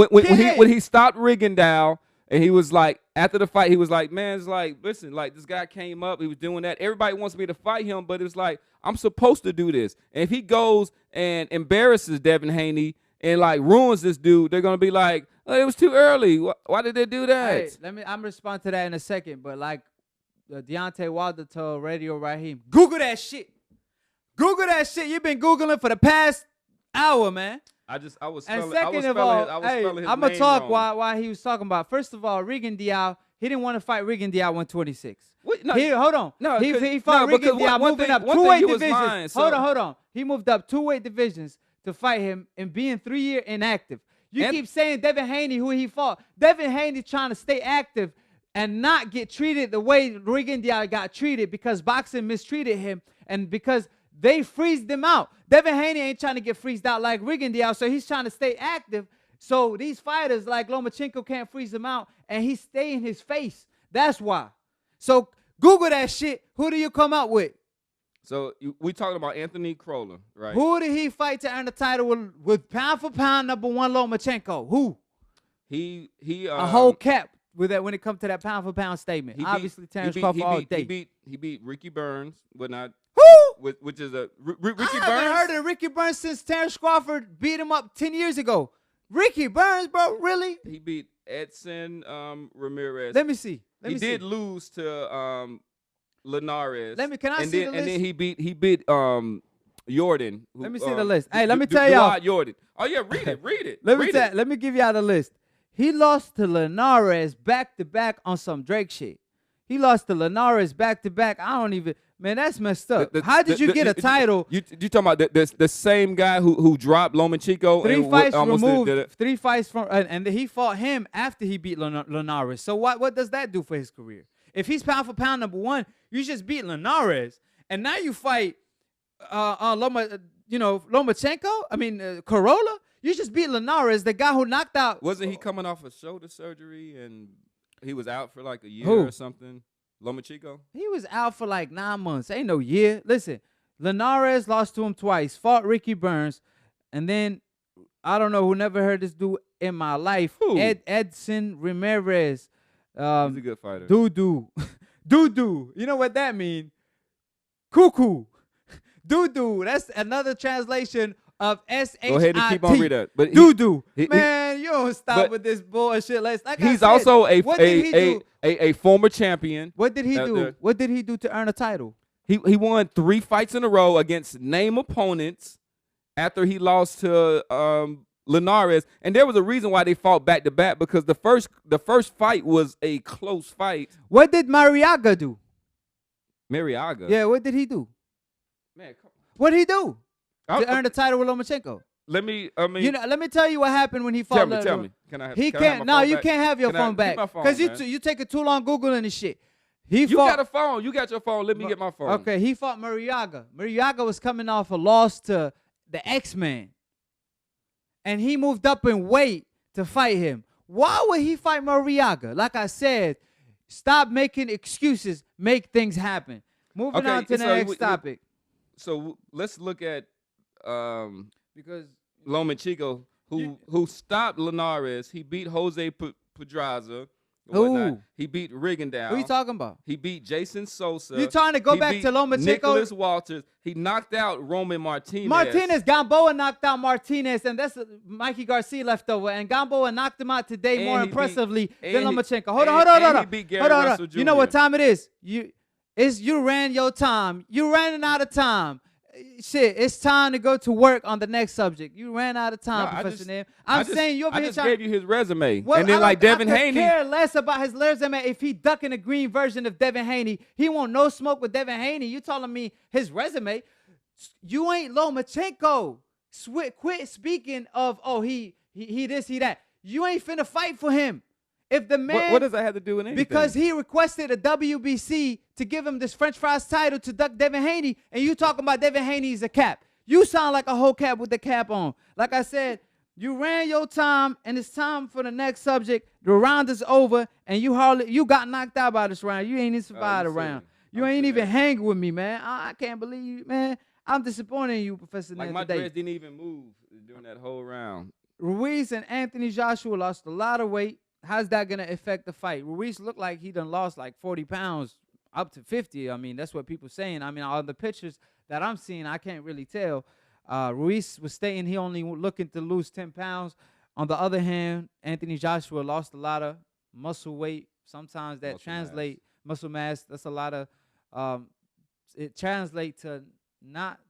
when he stopped Rigondeaux and he was like, after the fight, he was like, man, it's like, listen, like this guy came up, he was doing that. Everybody wants me to fight him, but it's like I'm supposed to do this. And if he goes and embarrasses Devin Haney and like ruins this dude, they're gonna be like, oh, it was too early. Why did they do that? Hey, I'm respond to that in a second, but like Deontay Wilder told Radio Raheem, Google that shit. Google that shit. You've been Googling for the past hour, man. I was and spelling, second of all, I'm going to talk why he was talking about. First of all, Rigondeaux, he didn't want to fight Rigondeaux 126. Wait, no, hold on. No, he fought Rigondeaux moving up 2 weight divisions. Lying, so. Hold on. He moved up 2 weight divisions to fight him and being 3 year inactive. You keep saying Devin Haney, who he fought. Devin Haney trying to stay active and not get treated the way Rigondeaux got treated because boxing mistreated him and because they freezed him out. Devin Haney ain't trying to get freezed out like Rigondeaux, so he's trying to stay active. So these fighters like Lomachenko can't freeze him out, and he stay in his face. That's why. So Google that shit. Who do you come up with? So we talking about Anthony Corolla, right? Who did he fight to earn the title with pound for pound #1 Lomachenko? Who? He a whole cap with that when it comes to that pound for pound statement. Obviously, Terrence Crawford all day. He beat Ricky Burns, but not. Who? which is Ricky Burns. I haven't heard of Ricky Burns since Terrence Crawford beat him up 10 years ago. Ricky Burns, bro, really? He beat Edson Ramirez. Let me see. He did lose to Linares. Can I see the list? And then he beat Jordan. Let me see the list. Hey, let me tell y'all. Jordan. Oh yeah, read it. Let me give y'all the list. He lost to Linares back to back on some Drake shit. He lost to Linares back to back. I don't even. Man, that's messed up. How did you get a title? You talking about the same guy who dropped Lomachenko? 3 fights removed. 3 fights from, and he fought him after he beat Linares. So what does that do for his career? If he's pound for pound number 1, you just beat Linares, and now you fight Lomachenko. I mean Corolla. You just beat Linares, the guy who knocked out. Wasn't he coming off a shoulder surgery and he was out for like a year or something? Lomachenko? He was out for like 9 months. Ain't no year. Listen, Linares lost to him twice, fought Ricky Burns, and then I don't know who never heard this dude in my life. Who? Edson Ramirez. He's a good fighter. Doo-doo. Doo-doo. You know what that means? Cuckoo. Doo-doo. That's another translation of S-H-I-T. Go ahead and keep on reading that. But Doo-doo. Man, you don't stop with this bullshit. He's also a former champion. What did he do? What did he do to earn a title? He won 3 fights in a row against name opponents after he lost to Linares, and there was a reason why they fought back to back, because the first fight was a close fight. What did Mariaga do? Mariaga? Yeah, what did he do? Man, come on. What did he do to earn the title with Lomachenko? Let me tell you what happened when he fought. Tell me. Can I have you can't have your phone back because you take it too long Googling this shit. You got a phone. You got your phone. Let me get my phone. Okay, he fought Mariaga. Mariaga was coming off a loss to the X-Man, and he moved up in weight to fight him. Why would he fight Mariaga? Like I said, stop making excuses. Make things happen. Moving on to the next topic. So let's look at because Lomachenko, who stopped Linares. He beat Jose Pedraza. He beat Rigondeaux. Who are you talking about? He beat Jason Sosa. You trying to go back to Lomachenko? Nicholas Walters. He knocked out Roman Martinez. Gamboa knocked out Martinez, and that's Mikey Garcia left over. And Gamboa knocked him out today more impressively than Lomachenko. Hold on. You know what time it is? You ran your time. You ran out of time. Shit, it's time to go to work on the next subject. You ran out of time, Professor Nim. I just gave you his resume. And then like Devin Haney. I care less about his resume. If he ducking a green version of Devin Haney, he want no smoke with Devin Haney. You telling me his resume? You ain't Lomachenko. Quit speaking of, he this, he that. You ain't finna fight for him. If the man, what does that have to do with anything? Because he requested a WBC to give him this French fries title to duck Devin Haney, and you talking about Devin Haney is a cap. You sound like a whole cap with the cap on. Like I said, you ran your time, and it's time for the next subject. The round is over, and you got knocked out by this round. You ain't even survived the round. You ain't even hanging with me, man. I can't believe you, man. I'm disappointed in you, Professor. Like my dress didn't even move during that whole round. Ruiz and Anthony Joshua lost a lot of weight. How's that going to affect the fight? Ruiz looked like he done lost like 40 pounds up to 50. I mean, that's what people saying. I mean, all the pictures that I'm seeing, I can't really tell. Ruiz was stating he only looking to lose 10 pounds. On the other hand, Anthony Joshua lost a lot of muscle weight. Sometimes that muscle mass. That's a lot of, it translates to not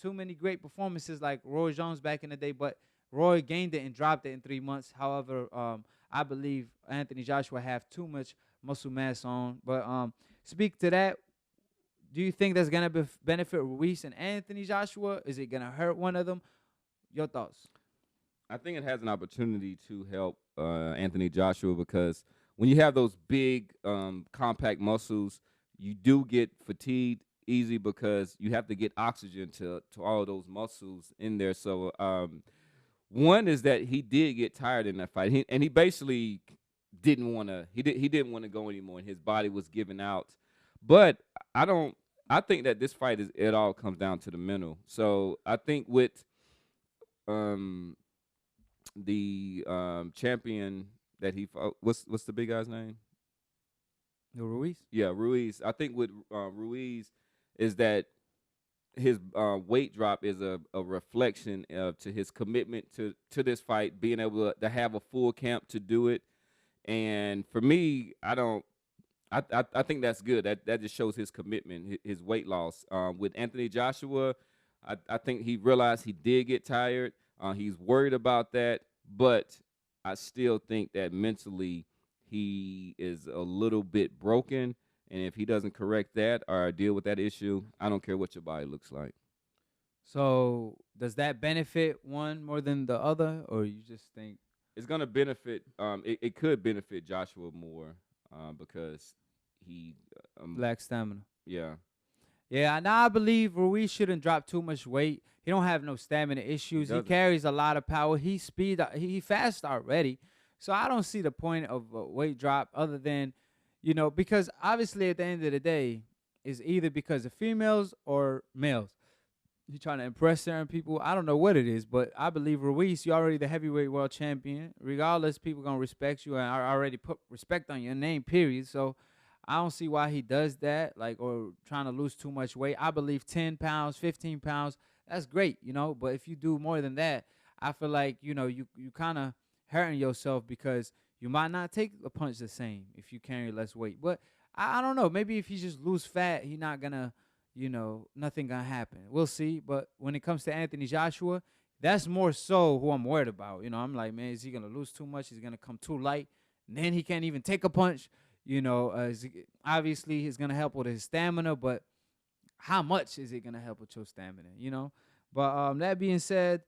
too many great performances like Roy Jones back in the day, but Roy gained it and dropped it in 3 months. However, I believe Anthony Joshua have too much muscle mass on. But speak to that. Do you think that's going to benefit Ruiz and Anthony Joshua? Is it going to hurt one of them? Your thoughts? I think it has an opportunity to help Anthony Joshua, because when you have those big, compact muscles, you do get fatigued easy because you have to get oxygen to all of those muscles in there. So, one is that he did get tired in that fight, he basically didn't want to. He didn't want to go anymore, and his body was giving out. But I think that this fight it all comes down to the mental. So I think with the champion that he fought, what's the big guy's name? Ruiz. Yeah, Ruiz. I think with Ruiz is that his weight drop is a reflection to his commitment to this fight, being able to have a full camp to do it. And for me, I think that's good. That just shows his commitment, his weight loss. With Anthony Joshua, I think he realized he did get tired. He's worried about that, but I still think that mentally he is a little bit broken. And if he doesn't correct that or deal with that issue, I don't care what your body looks like. So does that benefit one more than the other, or you just think it's gonna benefit? It could benefit Joshua more because he lacks stamina? Yeah. Yeah, now I believe Ruiz shouldn't drop too much weight. He don't have no stamina issues. He carries a lot of power. He fast already. So I don't see the point of a weight drop other than, because obviously at the end of the day, it's either because of females or males. You're trying to impress certain people. I don't know what it is, but I believe Ruiz, you're already the heavyweight world champion. Regardless, people going to respect you and I already put respect on your name, period. So I don't see why he does that, or trying to lose too much weight. I believe 10 pounds, 15 pounds, that's great, But if you do more than that, I feel like, you kind of hurting yourself because you might not take a punch the same if you carry less weight. But I don't know. Maybe if you just lose fat, he not going to, nothing going to happen. We'll see. But when it comes to Anthony Joshua, that's more so who I'm worried about. I'm like, man, is he going to lose too much? He's going to come too light. And then he can't even take a punch. Obviously he's going to help with his stamina, but how much is it going to help with your stamina, But that being said,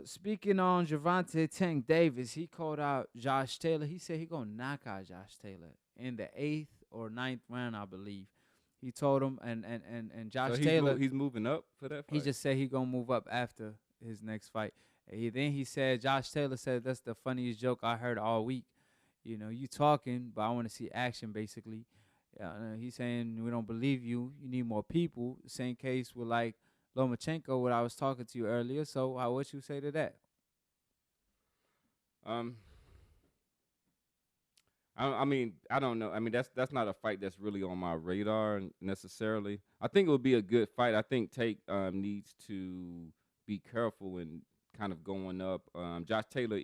speaking on Gervonta Tank Davis, he called out Josh Taylor. He said he going to knock out Josh Taylor in the 8th or 9th round, I believe. He told him, and Josh Taylor. He's moving up for that fight? He just said he going to move up after his next fight. Then he said, Josh Taylor said, that's the funniest joke I heard all week. You talking, but I want to see action, basically. He's saying, we don't believe you. You need more people. Same case with, Lomachenko, what I was talking to you earlier. So what you say to that? I mean, I don't know. I mean, that's not a fight that's really on my radar necessarily. I think it would be a good fight. I think Tate needs to be careful and kind of going up. Josh Taylor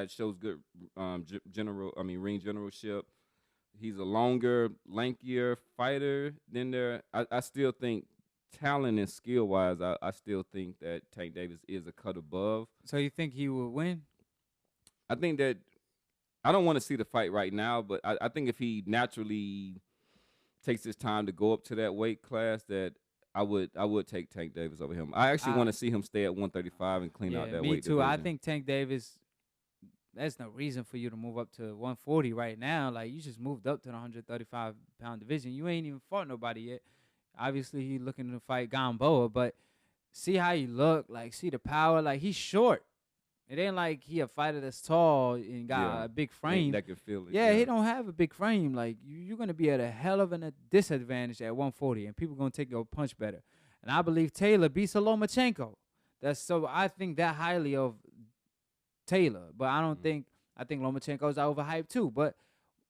shows good ring generalship. He's a longer, lankier fighter than there. I still think talent and skill wise, I still think that Tank Davis is a cut above. So you think he will win? I think that I don't want to see the fight right now, but I think if he naturally takes his time to go up to that weight class, that I would take Tank Davis over him. I actually want to see him stay at 135 and clean out that weight division. Me too. I think Tank Davis, there's no reason for you to move up to 140 right now. You just moved up to the 135-pound division. You ain't even fought nobody yet. Obviously, he looking to fight Gamboa, but see how he look, see the power. He's short. It ain't like he a fighter that's tall and got a big frame. That can feel it. Yeah, he don't have a big frame. You're going to be at a hell of a disadvantage at 140, and people going to take your punch better. And I believe Taylor beats a Lomachenko. I think that highly of Taylor. But I don't think – I think Lomachenko's overhyped too. But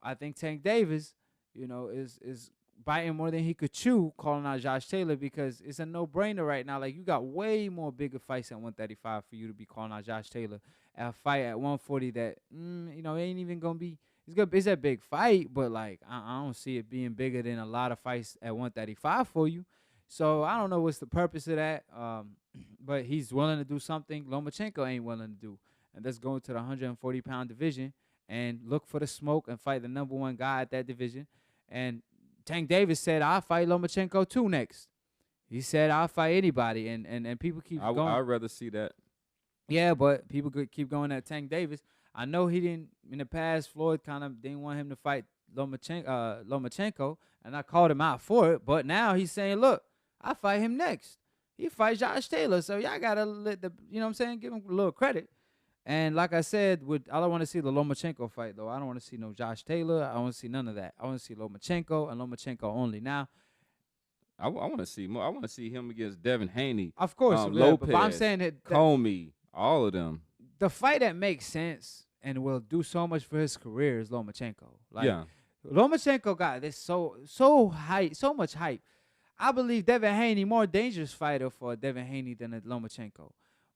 I think Tank Davis, is biting more than he could chew, calling out Josh Taylor, because it's a no-brainer right now. You got way more bigger fights at 135 for you to be calling out Josh Taylor at a fight at 140 that, ain't even going to be – it's a big fight, but, I don't see it being bigger than a lot of fights at 135 for you. So I don't know what's the purpose of that, but he's willing to do something Lomachenko ain't willing to do, and that's go into the 140-pound division and look for the smoke and fight the number one guy at that division. And Tank Davis said, I'll fight Lomachenko too next. He said, I'll fight anybody. And people keep going. I'd rather see that. Yeah, but people could keep going at Tank Davis. I know he didn't, in the past, Floyd kind of didn't want him to fight Lomachenko, and I called him out for it. But now he's saying, look, I'll fight him next. He fights Josh Taylor. So y'all got to let give him a little credit. And like I said, I don't want to see the Lomachenko fight, though. I don't want to see no Josh Taylor. I don't want to see none of that. I want to see Lomachenko and Lomachenko only. Now, I want to see more. I want to see him against Devin Haney. Of course. Lopez, but I'm saying that Comey, all of them. The fight that makes sense and will do so much for his career is Lomachenko. Lomachenko got this so much hype. I believe Devin Haney more dangerous fighter for Devin Haney than a Lomachenko.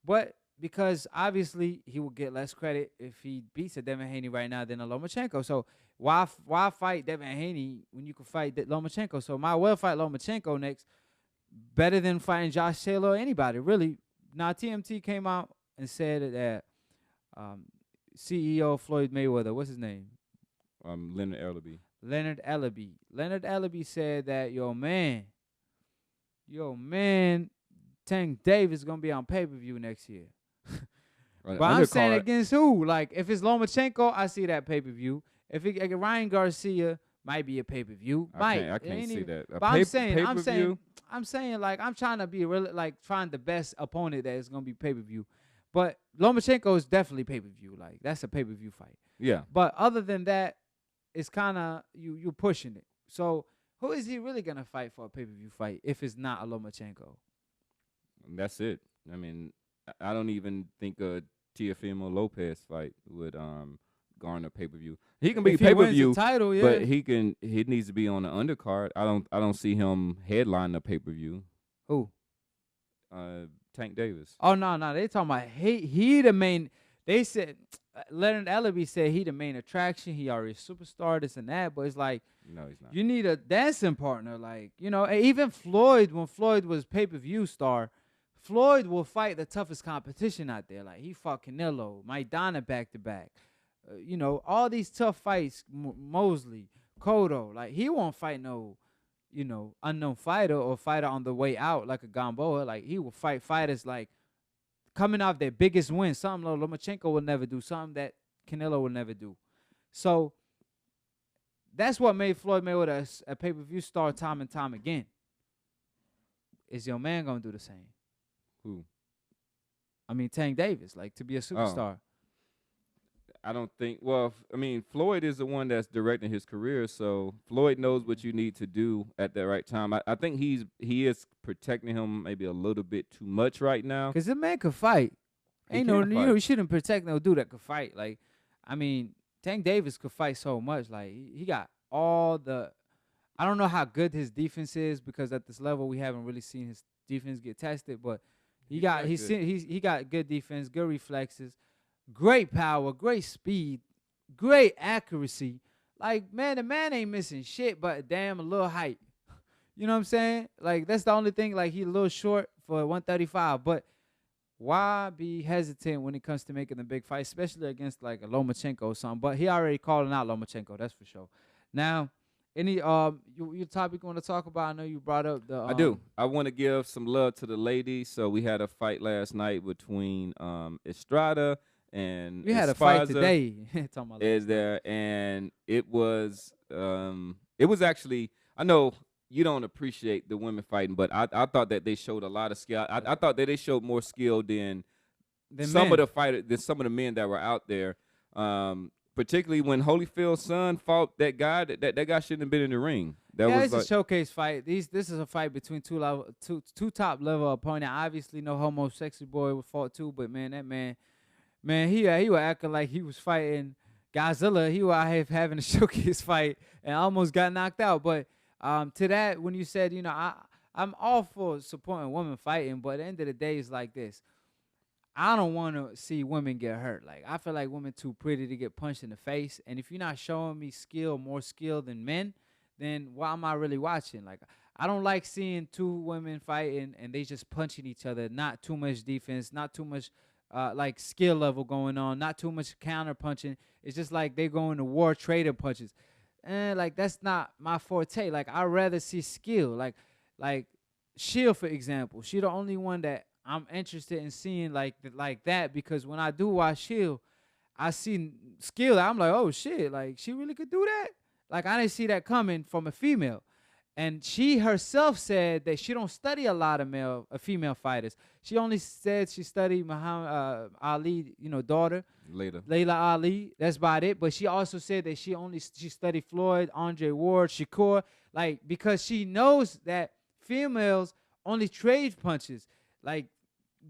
But because obviously he will get less credit if he beats a Devin Haney right now than a Lomachenko. So why fight Devin Haney when you can fight Lomachenko? So might well fight Lomachenko next, better than fighting Josh Taylor or anybody, really. Now, TMT came out and said that CEO Floyd Mayweather, what's his name? Leonard Ellerbe. Leonard Ellerbe said that, yo, man, Tank Davis is going to be on pay-per-view next year. Right, but I'm saying against who? Like, if it's Lomachenko, I see that pay-per-view. If it, like, Ryan Garcia might be a pay-per-view. I can't see that. But I'm saying, like, I'm trying to be really, like, find the best opponent that is going to be pay-per-view. But Lomachenko is definitely pay-per-view. Like, that's a pay-per-view fight. Yeah. But other than that, it's kind of, you're pushing it. So who is he really going to fight for a pay-per-view fight if it's not a Lomachenko? That's it. I mean, I don't even think a Teofimo Lopez fight would garner pay-per-view. He can be pay-per-view, title, yeah. but he needs to be on the undercard. I don't see him headlining the pay-per-view. Who? Tank Davis. Oh no, they talking about he the main. They said Leonard Ellerbe said he the main attraction. He already a superstar, this and that. But it's like, no, he's not. You need a dancing partner, like, you know. And even Floyd, when Floyd was pay-per-view star, Floyd will fight the toughest competition out there. Like, he fought Canelo, Maidana back-to-back. You know, all these tough fights, Mosley, Cotto. Like, he won't fight no, you know, unknown fighter or fighter on the way out like a Gamboa. Like, he will fight fighters, like, coming off their biggest win. Something Lomachenko will never do. Something that Canelo will never do. So, that's what made Floyd Mayweather a pay-per-view star time and time again. Is your man going to do the same? Who? I mean, Tank Davis, like, to be a superstar. I don't think. Well, I mean, Floyd is the one that's directing his career, so Floyd knows what you need to do at the right time. I think he is protecting him maybe a little bit too much right now. Because the man could fight. You shouldn't protect no dude that could fight. Like, I mean, Tank Davis could fight so much. Like, he got all the. I don't know how good his defense is, because at this level we haven't really seen his defense get tested, but he got good defense, good reflexes. Great power, great speed, great accuracy. Like, man, the man ain't missing shit but damn a little height. You know what I'm saying? Like, that's the only thing. Like, he a little short for 135. But why be hesitant when it comes to making the big fight, especially against, like, a Lomachenko or something? But he already calling out Lomachenko, that's for sure. Now, any your topic you want to talk about? I know you brought up the. I do. I want to give some love to the ladies. So we had a fight last night between Estrada and we had a fight today. Is there, and it was actually, I know you don't appreciate the women fighting, but I thought that they showed a lot of skill. I thought that they showed more skill than some of the men that were out there. Particularly when Holyfield's son fought that guy, that guy shouldn't have been in the ring. It's a showcase fight. This is a fight between two top level opponents. Obviously, no homosexual boy was fought too, but man, that man, he was acting like he was fighting Godzilla. He was out here having a showcase fight and almost got knocked out. But to that, when you said, you know, I'm all for supporting women fighting, but at the end of the day, it's like this. I don't want to see women get hurt. Like, I feel like women too pretty to get punched in the face. And if you're not showing me more skill than men, then why am I really watching? Like, I don't like seeing two women fighting and they just punching each other. Not too much defense, not too much like skill level going on, not too much counter punching. It's just like they going to war trading punches. And like, that's not my forte. Like, I'd rather see skill. Like Shield, for example. She the only one that I'm interested in seeing like that, because when I do watch Shield, I see skill. I'm like, oh shit, like she really could do that. Like, I didn't see that coming from a female, and she herself said that she don't study a lot of female fighters. She only said she studied Muhammad Ali, daughter Layla Ali. That's about it. But she also said that she studied Floyd, Andre Ward, Shakur, like, because she knows that females only trade punches. Like,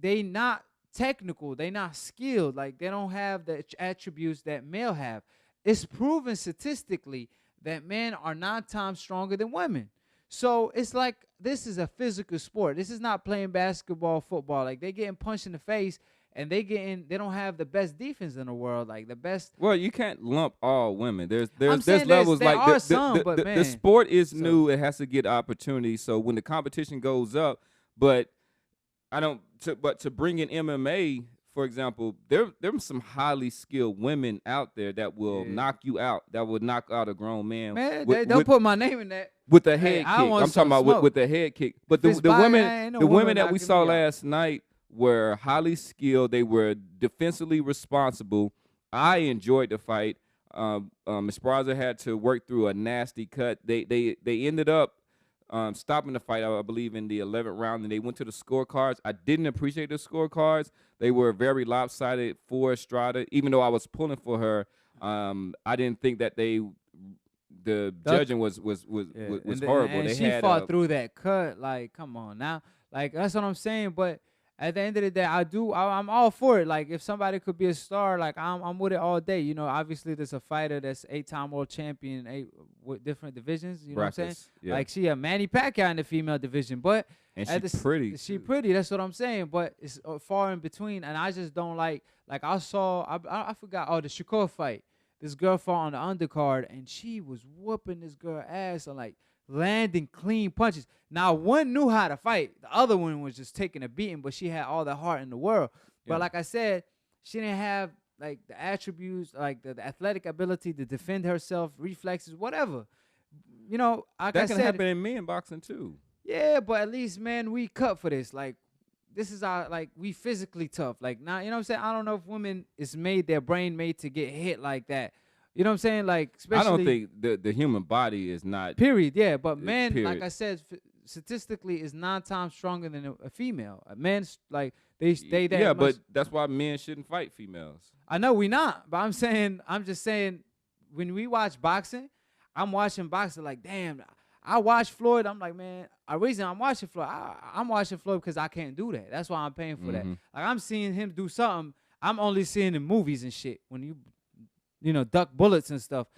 they not technical, they not skilled, like they don't have the attributes that male have. It's proven statistically that men are 9 times stronger than women. So it's like this is a physical sport. This is not playing basketball, football. Like they getting punched in the face, and they don't have the best defense in the world. Like the best. Well, you can't lump all women. There's saying levels. there Like are some, but man, the sport is new. It has to get opportunity. So when the competition goes up, but to bring in MMA, for example, there's some highly skilled women out there that will knock you out. That will knock out a grown man. Man, don't put my name in that. With a head kick. I'm talking about with the head kick. But the women that we saw last night were highly skilled. They were defensively responsible. I enjoyed the fight. Esparza had to work through a nasty cut. They ended up stopping the fight, I believe, in the 11th round, and they went to the scorecards. I didn't appreciate the scorecards. They were very lopsided for Estrada. Even though I was pulling for her, I didn't think that the judging was horrible. And they she had, fought through that cut. Like, come on now. Like, that's what I'm saying. But at the end of the day, I'm all for it. Like, if somebody could be a star, like, I'm with it all day. You know, obviously there's a fighter that's 8-time world champion, with different divisions. You know what I'm saying? Yeah. Like, she a Manny Pacquiao in the female division, but she's pretty. She pretty. That's what I'm saying. But it's far in between, and I just don't like. Like, I forgot. Oh, the Shakur fight. This girl fought on the undercard, and she was whooping this girl ass and like landing clean punches. Now, one knew how to fight. The other one was just taking a beating, but she had all the heart in the world. But like I said, she didn't have like the attributes, like the athletic ability to defend herself, reflexes, whatever. You know, like that I can said, happen in men boxing too. Yeah, but at least, man, we cut for this. Like, this is our, like, we physically tough. Like, now, you know what I'm saying? I don't know if women is their brain made to get hit like that. You know what I'm saying? Like, especially. I don't think the human body is not. Period, yeah. But men, period. like I said, statistically is 9 times stronger than a female. A man's, like, they stay that much. But that's why men shouldn't fight females. I know we not, but I'm just saying, when we watch boxing, I'm watching boxing like, damn, I watch Floyd. I'm like, man, a reason I'm watching Floyd, I'm watching Floyd because I can't do that. That's why I'm paying for that. Like, I'm seeing him do something I'm only seeing in movies and shit. When you know, duck bullets and stuff.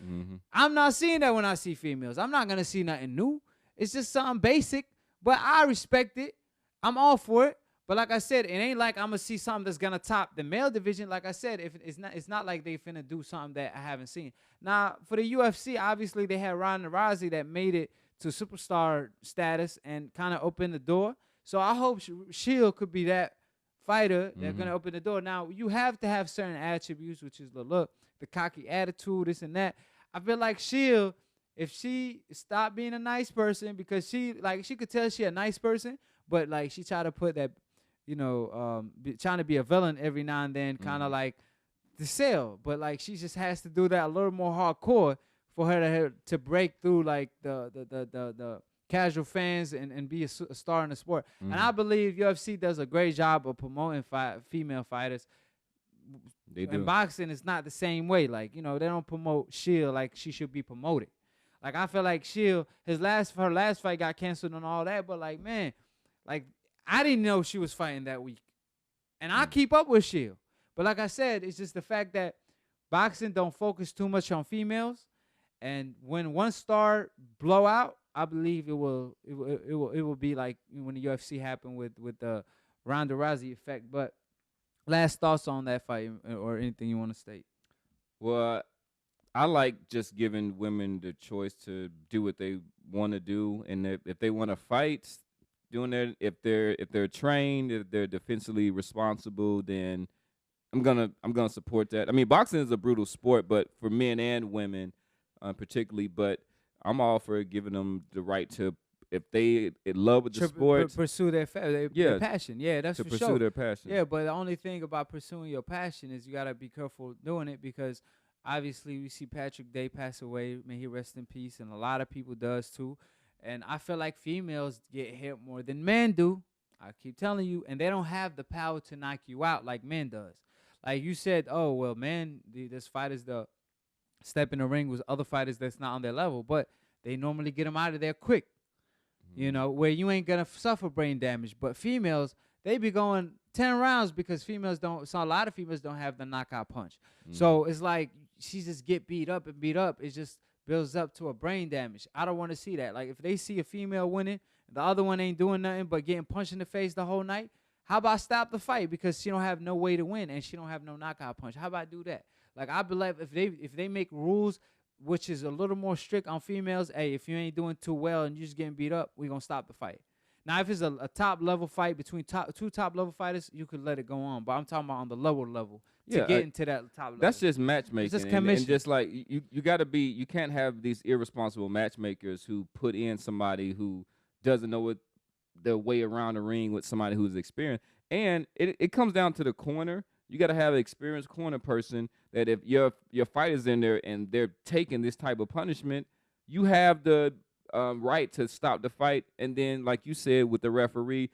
I'm not seeing that when I see females. I'm not gonna see nothing new. It's just something basic, but I respect it. I'm all for it. But like I said, it ain't like I'm gonna see something that's gonna top the male division. Like I said, if it's not like they finna do something that I haven't seen. Now, for the UFC, obviously they had Ronda Rousey that made it to superstar status and kind of opened the door. So I hope Shield could be that fighter that's gonna open the door. Now, you have to have certain attributes, which is the look, the cocky attitude, this and that. I feel like Shield, if she stopped being a nice person, because she could tell she a nice person, but like she tried to put that, you know, trying to be a villain every now and then, kind of like to sell. But like she just has to do that a little more hardcore for her to break through like the casual fans and be a star in the sport. And I believe UFC does a great job of promoting female fighters. They do. In boxing, it's not the same way. Like, you know, they don't promote Shield like she should be promoted. Like, I feel like Shield, her last fight got canceled and all that, but like, man, like, I didn't know she was fighting that week. And I keep up with Shield. But like I said, it's just the fact that boxing don't focus too much on females. And when one star blow out, I believe it will be like when the UFC happened with the Ronda Rousey effect. But last thoughts on that fight or anything you want to state? Well, I like just giving women the choice to do what they want to do, and if they want to fight, doing that. If they're trained, if they're defensively responsible, then I'm gonna support that. I mean, boxing is a brutal sport, but for men and women, particularly. But I'm all for giving them the right to, if they in love with the sport, pursue their passion. Yeah, that's for sure. To pursue their passion. Yeah, but the only thing about pursuing your passion is you gotta be careful doing it, because obviously we see Patrick Day pass away. May he rest in peace, and a lot of people does too. And I feel like females get hit more than men do. I keep telling you, and they don't have the power to knock you out like men does. Like you said, oh well, man, this fighters the step in the ring with other fighters that's not on their level, but they normally get them out of there quick. You know, where you ain't gonna suffer brain damage. But females, they be going 10 rounds because females don't. So a lot of females don't have the knockout punch. So it's like she just get beat up. It's just builds up to a brain damage. I don't want to see that. Like, if they see a female winning, the other one ain't doing nothing but getting punched in the face the whole night, how about stop the fight because she don't have no way to win and she don't have no knockout punch? How about do that? Like, I believe if they make rules which is a little more strict on females, hey, if you ain't doing too well and you just getting beat up, we gonna stop the fight. Now, if it's a top level fight between two top level fighters, you could let it go on. But I'm talking about on the lower level to get into that top level. That's just matchmaking. It's just and just like you got to be, you can't have these irresponsible matchmakers who put in somebody who doesn't know what their way around the ring with somebody who's experienced. And it comes down to the corner. You got to have an experienced corner person that if your fighter's in there and they're taking this type of punishment, you have the right to stop the fight. And then, like you said, with the referee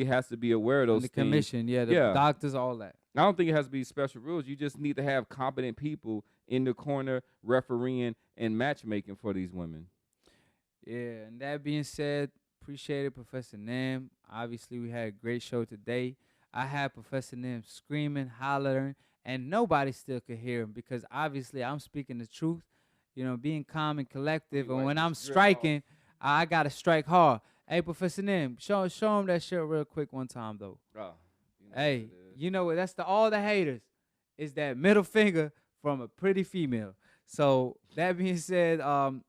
has to be aware of those things. The commission, the doctors, all that. I don't think it has to be special rules. You just need to have competent people in the corner refereeing and matchmaking for these women. Yeah, and that being said, appreciate it, Professor Nam. Obviously, we had a great show today. I had Professor Nam screaming, hollering, and nobody still could hear him because obviously I'm speaking the truth, being calm and collective. And when I'm striking, I got to strike hard. Hey, Professor Nam, show him that shit real quick one time, though. Hey, that's all the haters is that middle finger from a pretty female. So that being said,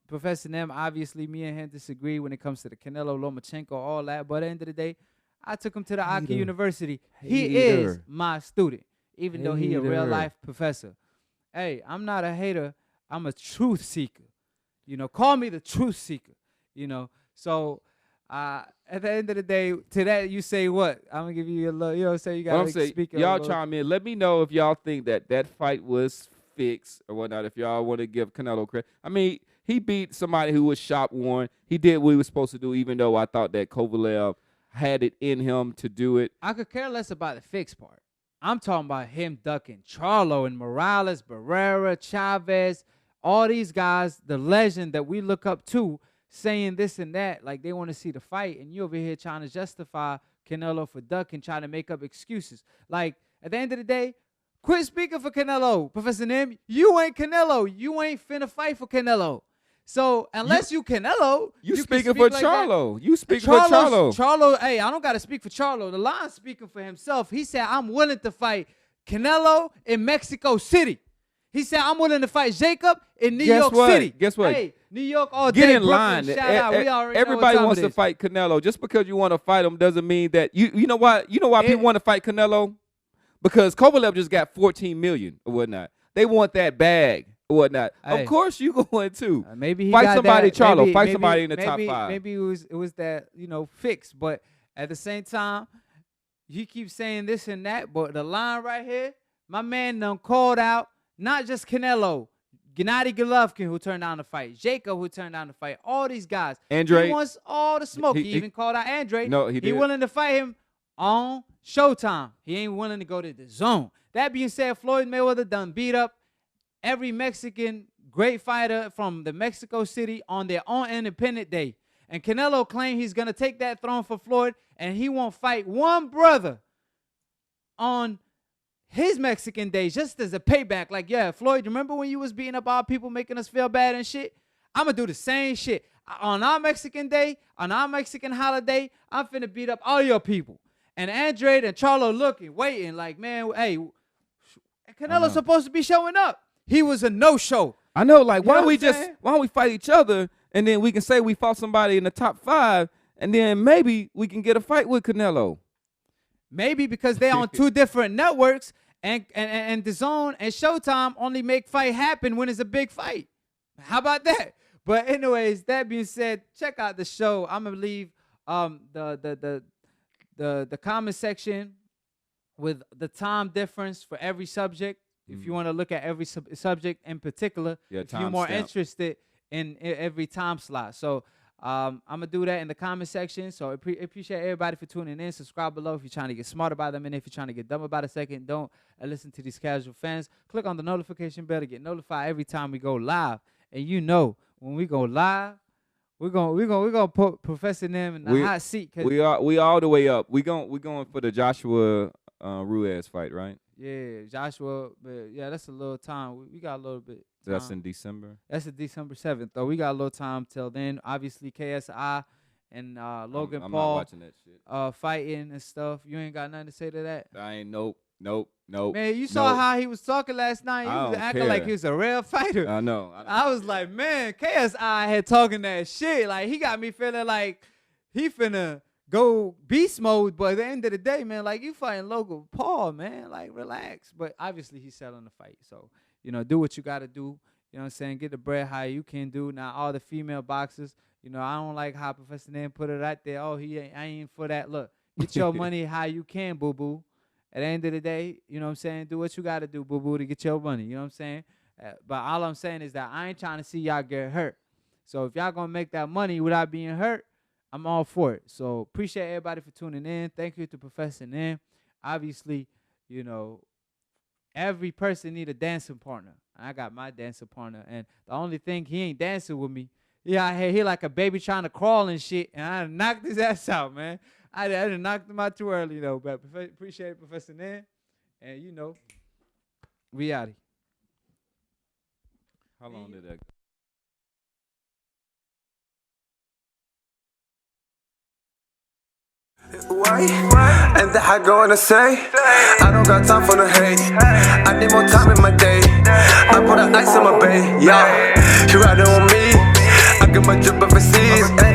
Professor Nam, obviously me and him disagree when it comes to the Canelo, Lomachenko, all that. But at the end of the day, I took him to the Aki University. He is my student, even though he a real life professor. Hey, I'm not a hater. I'm a truth seeker. Call me the truth seeker. So at the end of the day, to that you say what? I'm gonna give you a little. Say you gotta speak. Y'all chime in. Let me know if y'all think that fight was fixed or whatnot. If y'all want to give Canelo credit, I mean, he beat somebody who was shop worn. He did what he was supposed to do. Even though I thought that Kovalev had it in him to do it. I could care less about the fixed part. I'm talking about him ducking Charlo and Morales, Barrera, Chavez, all these guys, the legend that we look up to, saying this and that, like they want to see the fight, and you over here trying to justify Canelo for ducking, trying to make up excuses. Like, at the end of the day, quit speaking for Canelo, Professor Nim. You ain't Canelo. You ain't finna fight for Canelo. So unless you Canelo, you speaking for like Charlo. That. You speaking for Charlo. Charlo, hey, I don't got to speak for Charlo. The Lion's speaking for himself. He said, I'm willing to fight Canelo in Mexico City. He said, I'm willing to fight Jacob in New York City. Guess what? Hey, New York all Get day. in line. Shout out. We already Everybody know what wants to fight Canelo. Just because you want to fight him doesn't mean that you know why people want to fight Canelo? Because Kovalev just got $14 million or whatnot. They want that bag or whatnot. Hey, of course you going to. Maybe he fight got somebody, that, Charlo. maybe, Fight somebody in the top 5. Maybe it was that, fixed. But at the same time, you keep saying this and that. But the line right here, my man done called out not just Canelo, Gennady Golovkin, who turned down the fight, Jacob, who turned down the fight, all these guys. Andre. He wants all the smoke. He even called out Andre. No, he did. He willing to fight him on Showtime. He ain't willing to go to the zone. That being said, Floyd Mayweather done beat up every Mexican great fighter from the Mexico City on their own independent day. And Canelo claimed he's going to take that throne for Floyd, and he won't fight one brother on his Mexican days just as a payback. Like, yeah, Floyd, remember when you was beating up our people, making us feel bad and shit? I'm going to do the same shit. On our Mexican day, on our Mexican holiday, I'm finna beat up all your people. And Andre and Charlo looking, waiting, like, man, hey, Canelo's supposed to be showing up. He was a no-show. I know, like, why don't we fight each other, and then we can say we fought somebody in the top 5, and then maybe we can get a fight with Canelo. Maybe because they're on 2 different networks, and DAZN and Showtime only make fight happen when it's a big fight. How about that? But anyways, that being said, check out the show. I'm gonna leave the comment section with the time difference for every subject. If you want to look at every subject in particular, if you're more interested in every time slot. So I'm going to do that in the comment section. So I appreciate everybody for tuning in. Subscribe below if you're trying to get smarter by the minute. If you're trying to get dumb about a second, don't listen to these casual fans. Click on the notification bell to get notified every time we go live. And when we go live, we're gonna put Professor Nim in the hot seat. We all the way up. We going for the Joshua Ruiz fight, right? Yeah, Joshua. But yeah, that's a little time. We got a little bit. That's in December. That's a December 7th, though. We got a little time till then. Obviously, KSI and Logan I'm Paul not watching that shit. fighting and stuff. You ain't got nothing to say to that? I ain't nope. Man, you saw how he was talking last night. He was acting like he was a real fighter. I know. I was like, man, KSI had talking that shit. Like, he got me feeling like he finna go beast mode. But at the end of the day, man, like, you fighting Logan Paul, man. Like, relax. But obviously, he's selling the fight. So, do what you got to do. You know what I'm saying? Get the bread how you can do. Now, all the female boxers, I don't like how Professor Nan put it out there. Oh, I ain't for that. Look, get your money how you can, boo-boo. At the end of the day, you know what I'm saying? Do what you got to do, boo-boo, to get your money. You know what I'm saying? But all I'm saying is that I ain't trying to see y'all get hurt. So if y'all going to make that money without being hurt, I'm all for it. So appreciate everybody for tuning in. Thank you to Professor Nan. Obviously, every person need a dancing partner. I got my dancing partner. And the only thing, he ain't dancing with me. He like a baby trying to crawl and shit. And I knocked his ass out, man. I done knocked him out too early, though. But appreciate it, Professor Nan. And, we out. How long did that go? Why? And the I gonna say, I don't got time for the hate. I need more time in my day. I put the ice in my bay, yeah. You riding on me, I get my drip overseas.